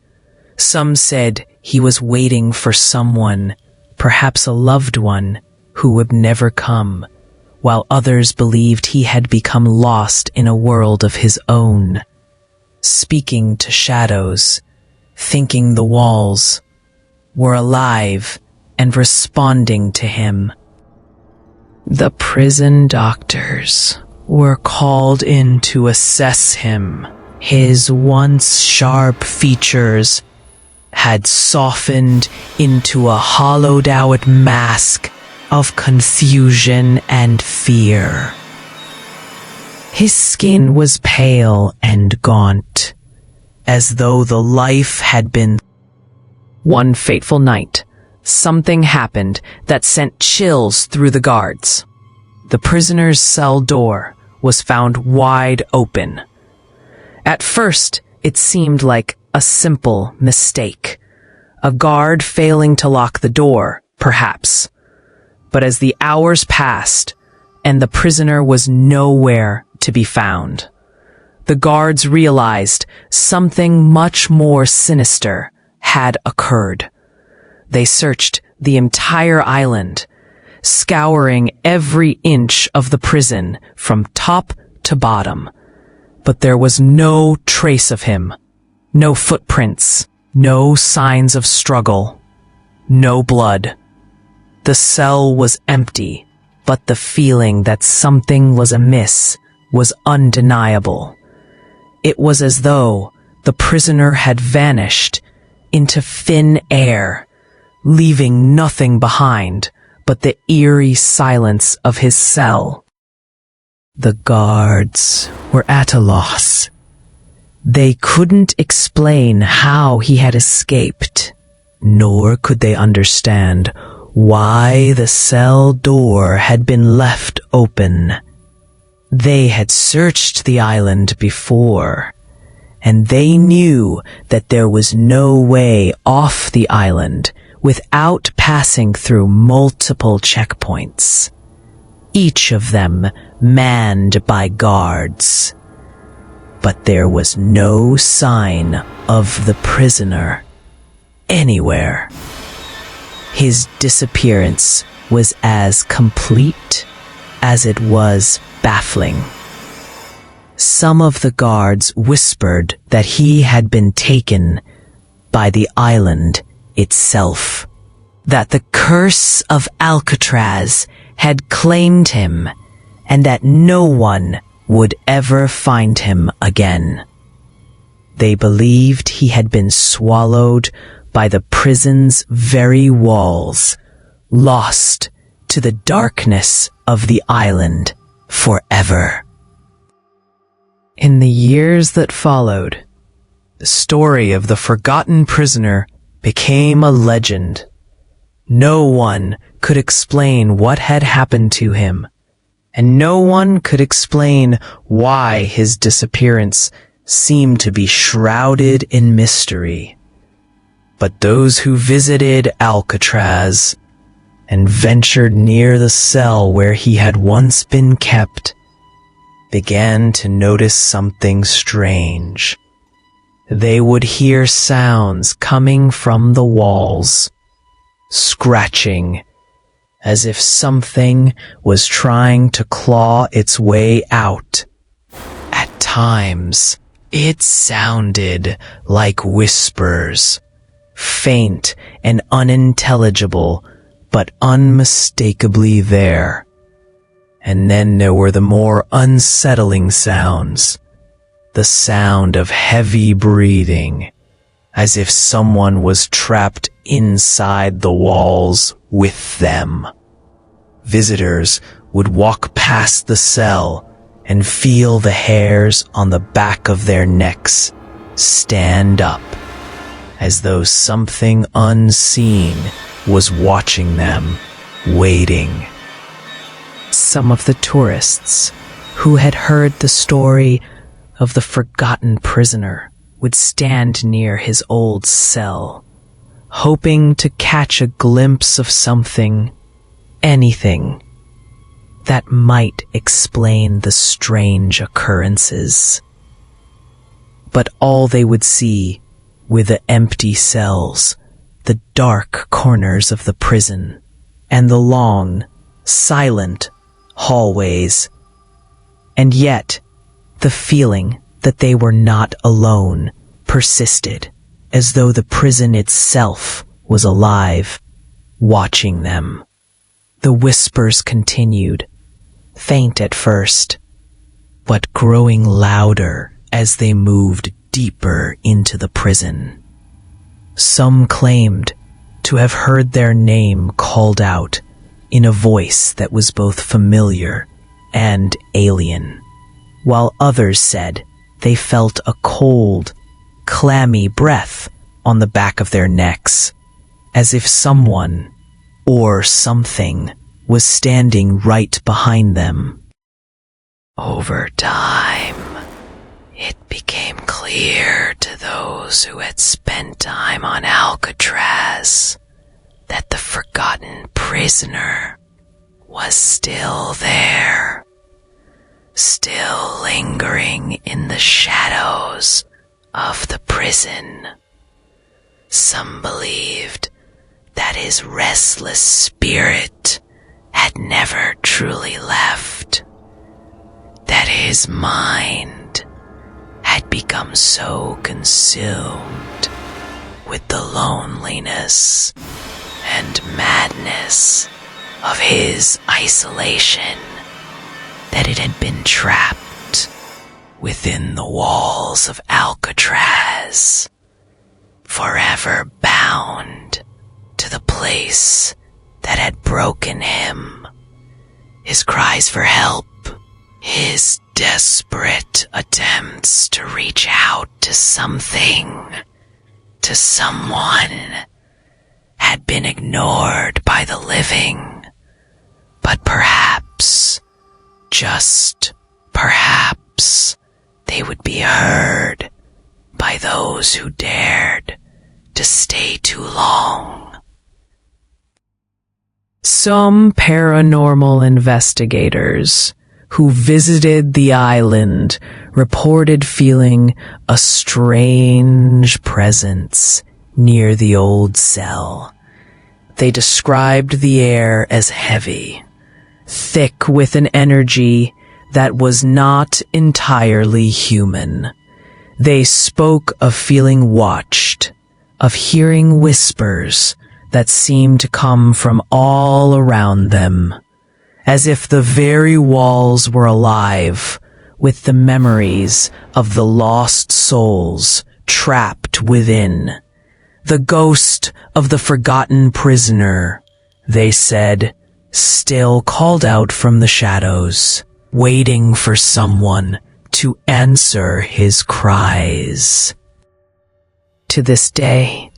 Some said he was waiting for someone, perhaps a loved one, who would never come, while others believed he had become lost in a world of his own, speaking to shadows, thinking the walls were alive and responding to him. The prison doctors were called in to assess him. His once sharp features had softened into a hollowed-out mask of confusion and fear. His skin was pale and gaunt, as though the life had been. One fateful night, something happened that sent chills through the guards. The prisoner's cell door was found wide open. At first, it seemed like a simple mistake, a guard failing to lock the door, perhaps. But as the hours passed, and the prisoner was nowhere to be found, the guards realized something much more sinister had occurred. They searched the entire island, scouring every inch of the prison from top to bottom, but there was no trace of him. No footprints, no signs of struggle, no blood. The cell was empty, but the feeling that something was amiss was undeniable. It was as though the prisoner had vanished into thin air, leaving nothing behind but the eerie silence of his cell. The guards were at a loss. They couldn't explain how he had escaped, nor could they understand why the cell door had been left open. They had searched the island before, and they knew that there was no way off the island without passing through multiple checkpoints, each of them manned by guards. But there was no sign of the prisoner anywhere. His disappearance was as complete as it was baffling. Some of the guards whispered that he had been taken by the island itself. that the curse of Alcatraz had claimed him and that no one would ever find him again. They believed he had been swallowed by the prison's very walls, lost to the darkness of the island forever. In the years that followed, the story of the forgotten prisoner became a legend. No one could explain what had happened to him, and no one could explain why his disappearance seemed to be shrouded in mystery. But those who visited Alcatraz and ventured near the cell where he had once been kept began to notice something strange. They would hear sounds coming from the walls, scratching, as if something was trying to claw its way out. At times, it sounded like whispers, faint and unintelligible, but unmistakably there. And then there were the more unsettling sounds, the sound of heavy breathing, as if someone was trapped inside the walls with them. Visitors would walk past the cell and feel the hairs on the back of their necks stand up, as though something unseen was watching them, waiting. Some of the tourists who had heard the story of the forgotten prisoner would stand near his old cell, hoping to catch a glimpse of something, anything, that might explain the strange occurrences. But all they would see were the empty cells, the dark corners of the prison, and the long, silent hallways. And yet, the feeling that they were not alone persisted, as though the prison itself was alive, watching them. The whispers continued, faint at first, but growing louder as they moved deeper into the prison. Some claimed to have heard their name called out in a voice that was both familiar and alien, while others said they felt a cold, clammy breath on the back of their necks, as if someone or something was standing right behind them. Over time, it became clear to those who had spent time on Alcatraz that the forgotten prisoner was still there, still lingering in the shadows of the prison. Some believed that his restless spirit had never truly left, that his mind had become so consumed with the loneliness and madness of his isolation that it had been trapped within the walls of Alcatraz, forever bound to the place that had broken him. His cries for help, his desperate attempts to reach out to something, to someone, had been ignored by the living. But perhaps, just perhaps, they would be heard by those who dared to stay too long. Some paranormal investigators who visited the island reported feeling a strange presence near the old cell. They described the air as heavy, thick with an energy that was not entirely human. They spoke of feeling watched, of hearing whispers that seem to come from all around them, as if the very walls were alive with the memories of the lost souls trapped within. The ghost of the forgotten prisoner, they said, still called out from the shadows, waiting for someone to answer his cries. To this day,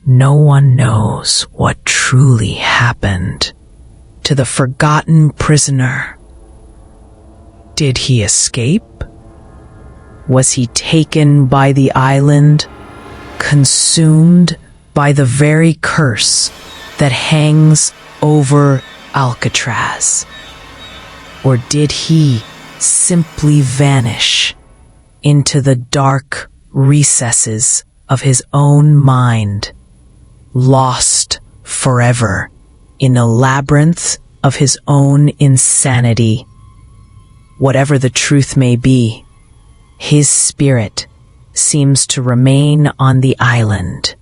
no one knows what truly happened to the forgotten prisoner. Did he escape? Was he taken by the island, consumed by the very curse that hangs over Alcatraz? Or did he simply vanish into the dark recesses of his own mind, lost forever in a labyrinth of his own insanity? Whatever the truth may be, his spirit seems to remain on the island,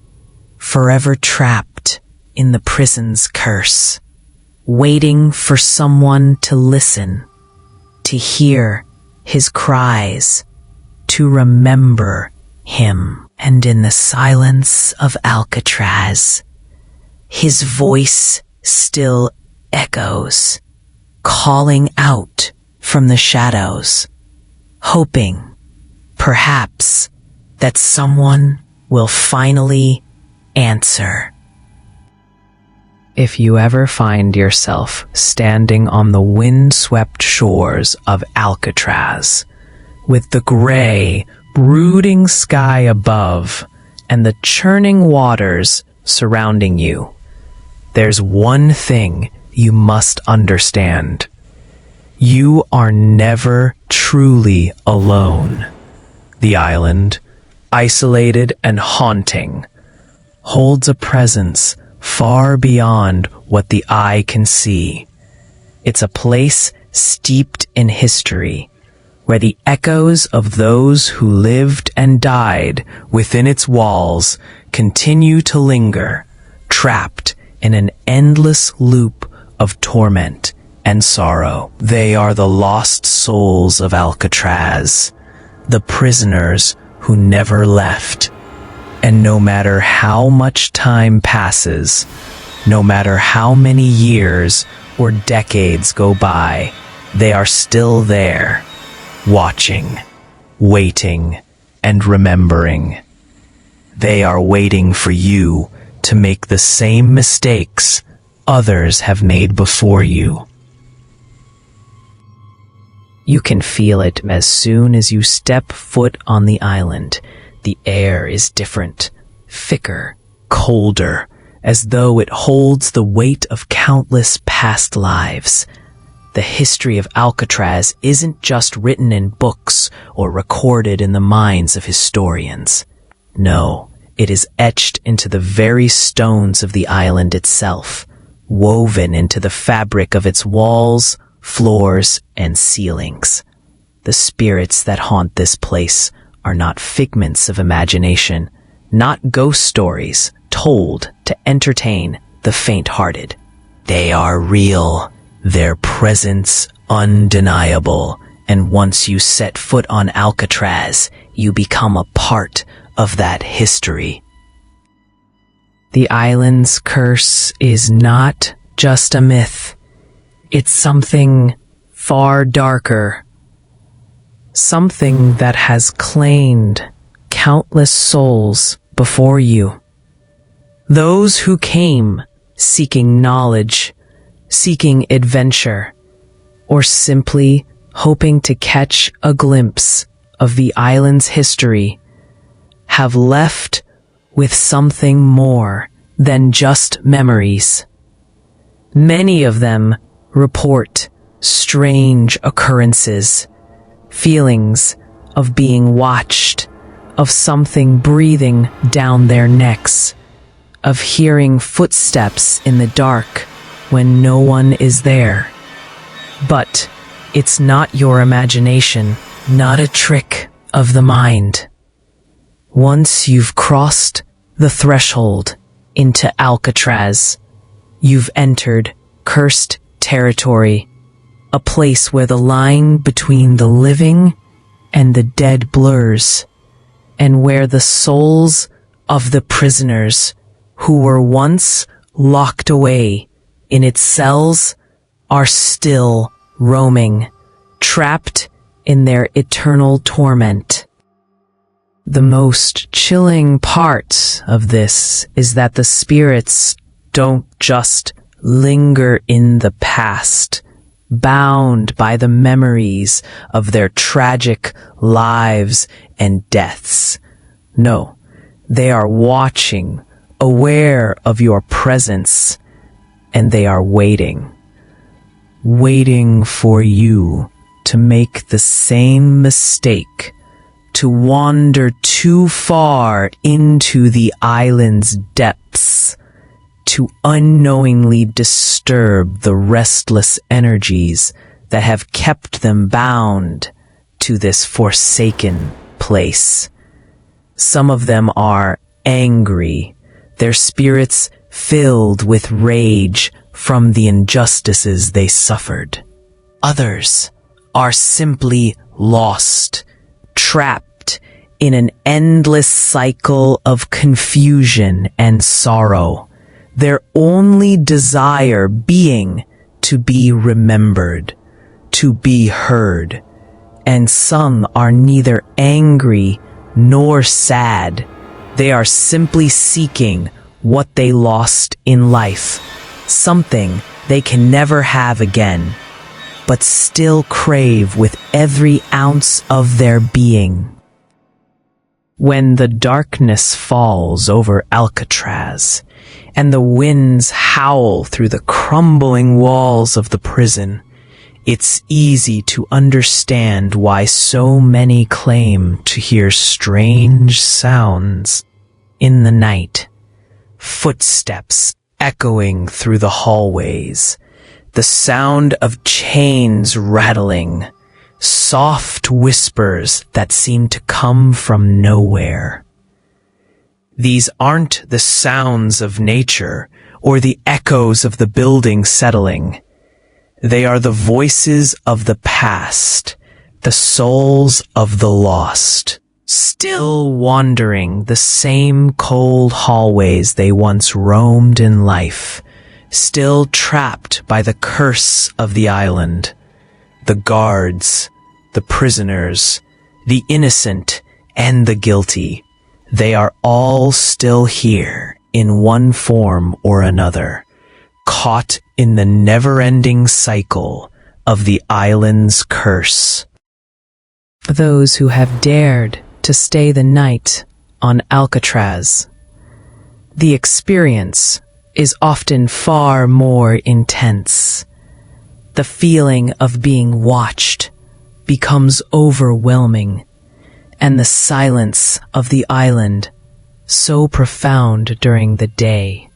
forever trapped in the prison's curse, waiting for someone to listen, to hear his cries, to remember him. And in the silence of Alcatraz, his voice still echoes, calling out from the shadows, hoping, perhaps, that someone will finally answer. If you ever find yourself standing on the wind-swept shores of Alcatraz, with the gray, brooding sky above and the churning waters surrounding you, there's one thing you must understand. You are never truly alone. The island, isolated and haunting, holds a presence far beyond what the eye can see. It's a place steeped in history, where the echoes of those who lived and died within its walls continue to linger, trapped in an endless loop of torment and sorrow. They are the lost souls of Alcatraz, the prisoners who never left. And no matter how much time passes, no matter how many years or decades go by, they are still there, watching, waiting, and remembering. They are waiting for you to make the same mistakes others have made before you. You can feel it as soon as you step foot on the island. The air is different, thicker, colder, as though it holds the weight of countless past lives. The history of Alcatraz isn't just written in books or recorded in the minds of historians. No, it is etched into the very stones of the island itself, woven into the fabric of its walls, floors, and ceilings. The spirits that haunt this place are not figments of imagination, not ghost stories told to entertain the faint-hearted. They are real, their presence undeniable, and once you set foot on Alcatraz, you become a part of that history. The island's curse is not just a myth. It's something far darker. Something that has claimed countless souls before you. Those who came seeking knowledge, seeking adventure, or simply hoping to catch a glimpse of the island's history, have left with something more than just memories. Many of them report strange occurrences, feelings of being watched, of something breathing down their necks, of hearing footsteps in the dark when no one is there. But it's not your imagination, not a trick of the mind. Once you've crossed the threshold into Alcatraz. You've entered cursed territory, a place where the line between the living and the dead blurs, and where the souls of the prisoners who were once locked away in its cells are still roaming, trapped in their eternal torment. The most chilling part of this is that the spirits don't just linger in the past, bound by the memories of their tragic lives and deaths. No, they are watching, aware of your presence, and they are waiting for you to make the same mistake, to wander too far into the island's depths, to unknowingly disturb the restless energies that have kept them bound to this forsaken place. Some of them are angry, their spirits filled with rage from the injustices they suffered. Others are simply lost, trapped in an endless cycle of confusion and sorrow, their only desire being to be remembered, to be heard. And some are neither angry nor sad. They are simply seeking what they lost in life, something they can never have again, but still crave with every ounce of their being. When the darkness falls over Alcatraz, and the winds howl through the crumbling walls of the prison, it's easy to understand why so many claim to hear strange sounds in the night. Footsteps echoing through the hallways, the sound of chains rattling, soft whispers that seem to come from nowhere. These aren't the sounds of nature or the echoes of the building settling. They are the voices of the past, the souls of the lost, still wandering the same cold hallways they once roamed in life, still trapped by the curse of the island. The guards, the prisoners, the innocent, and the guilty, they are all still here in one form or another, caught in the never-ending cycle of the island's curse. Those who have dared to stay the night on Alcatraz, the experience is often far more intense. The feeling of being watched becomes overwhelming, and the silence of the island, so profound during the day,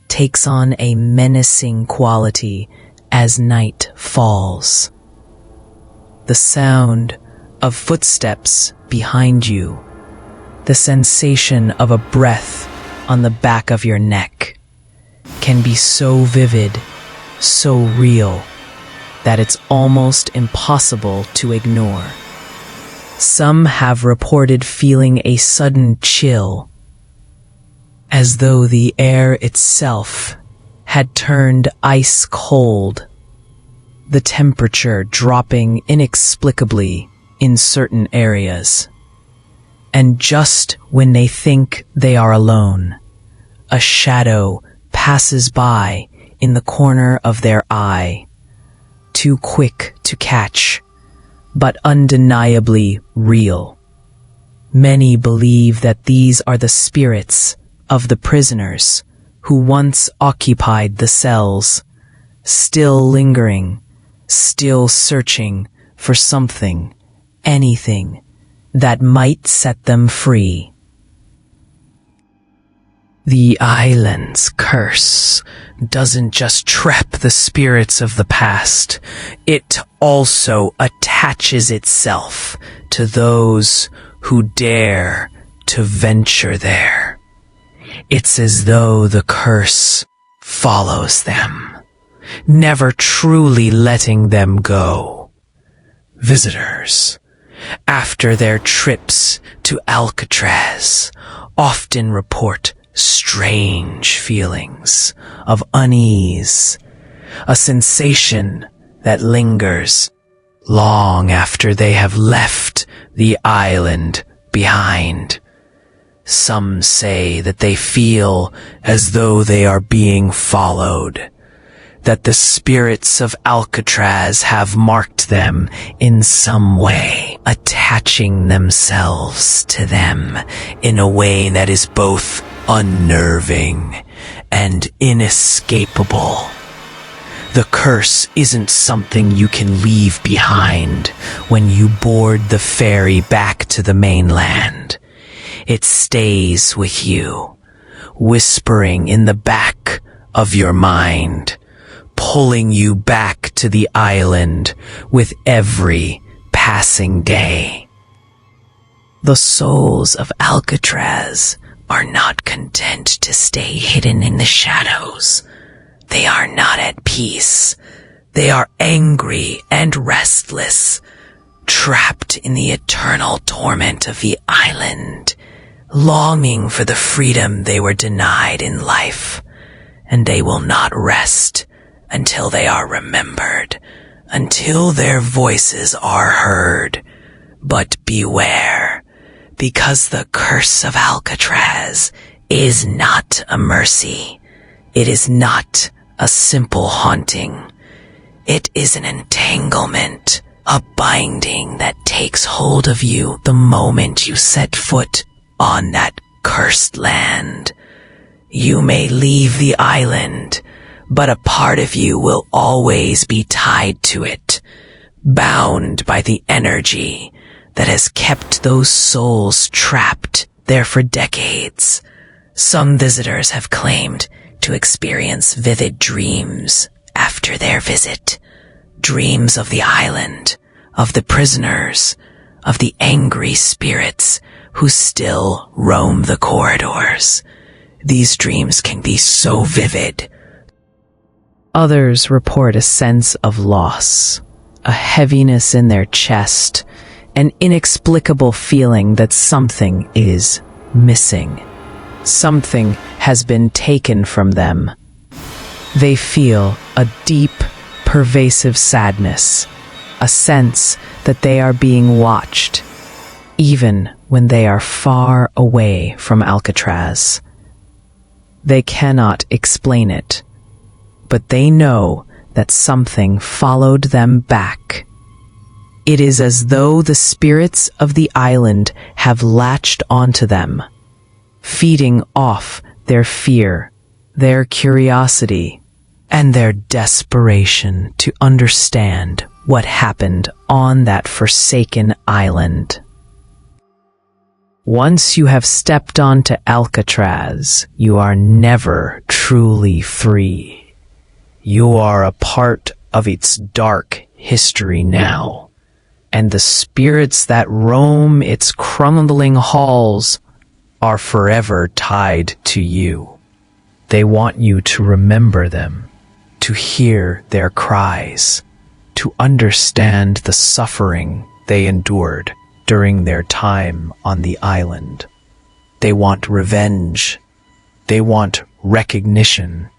takes on a menacing quality as night falls. The sound of footsteps behind you, the sensation of a breath on the back of your neck, can be so vivid, so real, that it's almost impossible to ignore. Some have reported feeling a sudden chill, as though the air itself had turned ice cold, the temperature dropping inexplicably in certain areas. And just when they think they are alone, a shadow passes by in the corner of their eye, too quick to catch, but undeniably real. Many believe that these are the spirits of the prisoners who once occupied the cells, still lingering, still searching for something, anything, that might set them free. The island's curse doesn't just trap the spirits of the past, it also attaches itself to those who dare to venture there. It's as though the curse follows them, never truly letting them go. Visitors, after their trips to Alcatraz, often report strange feelings of unease, a sensation that lingers long after they have left the island behind. Some say that they feel as though they are being followed, that the spirits of Alcatraz have marked them in some way, attaching themselves to them in a way that is both unnerving and inescapable. The curse isn't something you can leave behind when you board the ferry back to the mainland. It stays with you, whispering in the back of your mind, pulling you back to the island with every passing day. The souls of Alcatraz are not content to stay hidden in the shadows. They are not at peace. They are angry and restless, trapped in the eternal torment of the island, longing for the freedom they were denied in life. And they will not rest until they are remembered, until their voices are heard. But beware, because the curse of Alcatraz is not a mercy. It is not a simple haunting. It is an entanglement, a binding that takes hold of you the moment you set foot on that cursed land. You may leave the island, but a part of you will always be tied to it, bound by the energy that has kept those souls trapped there for decades. Some visitors have claimed to experience vivid dreams after their visit. Dreams of the island, of the prisoners, of the angry spirits who still roam the corridors. These dreams can be so vivid. Others report a sense of loss, a heaviness in their chest, an inexplicable feeling that something is missing. Something has been taken from them. They feel a deep, pervasive sadness, a sense that they are being watched, even when they are far away from Alcatraz. They cannot explain it, but they know that something followed them back. It is as though the spirits of the island have latched onto them, feeding off their fear, their curiosity, and their desperation to understand what happened on that forsaken island. Once you have stepped onto Alcatraz, you are never truly free. You are a part of its dark history now, and the spirits that roam its crumbling halls are forever tied to you. They want you to remember them, to hear their cries, to understand the suffering they endured during their time on the island. They want revenge, they want recognition,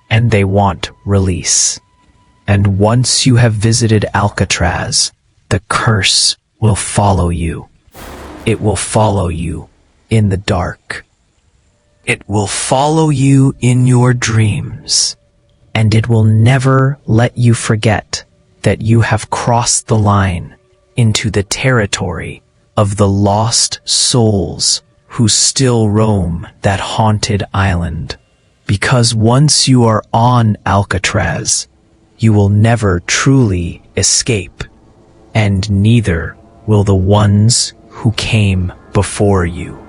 and they want release. And once you have visited Alcatraz, the curse will follow you. It will follow you in the dark. It will follow you in your dreams, and it will never let you forget that you have crossed the line into the territory of the lost souls who still roam that haunted island. Because once you are on Alcatraz, you will never truly escape, and neither will the ones who came before you.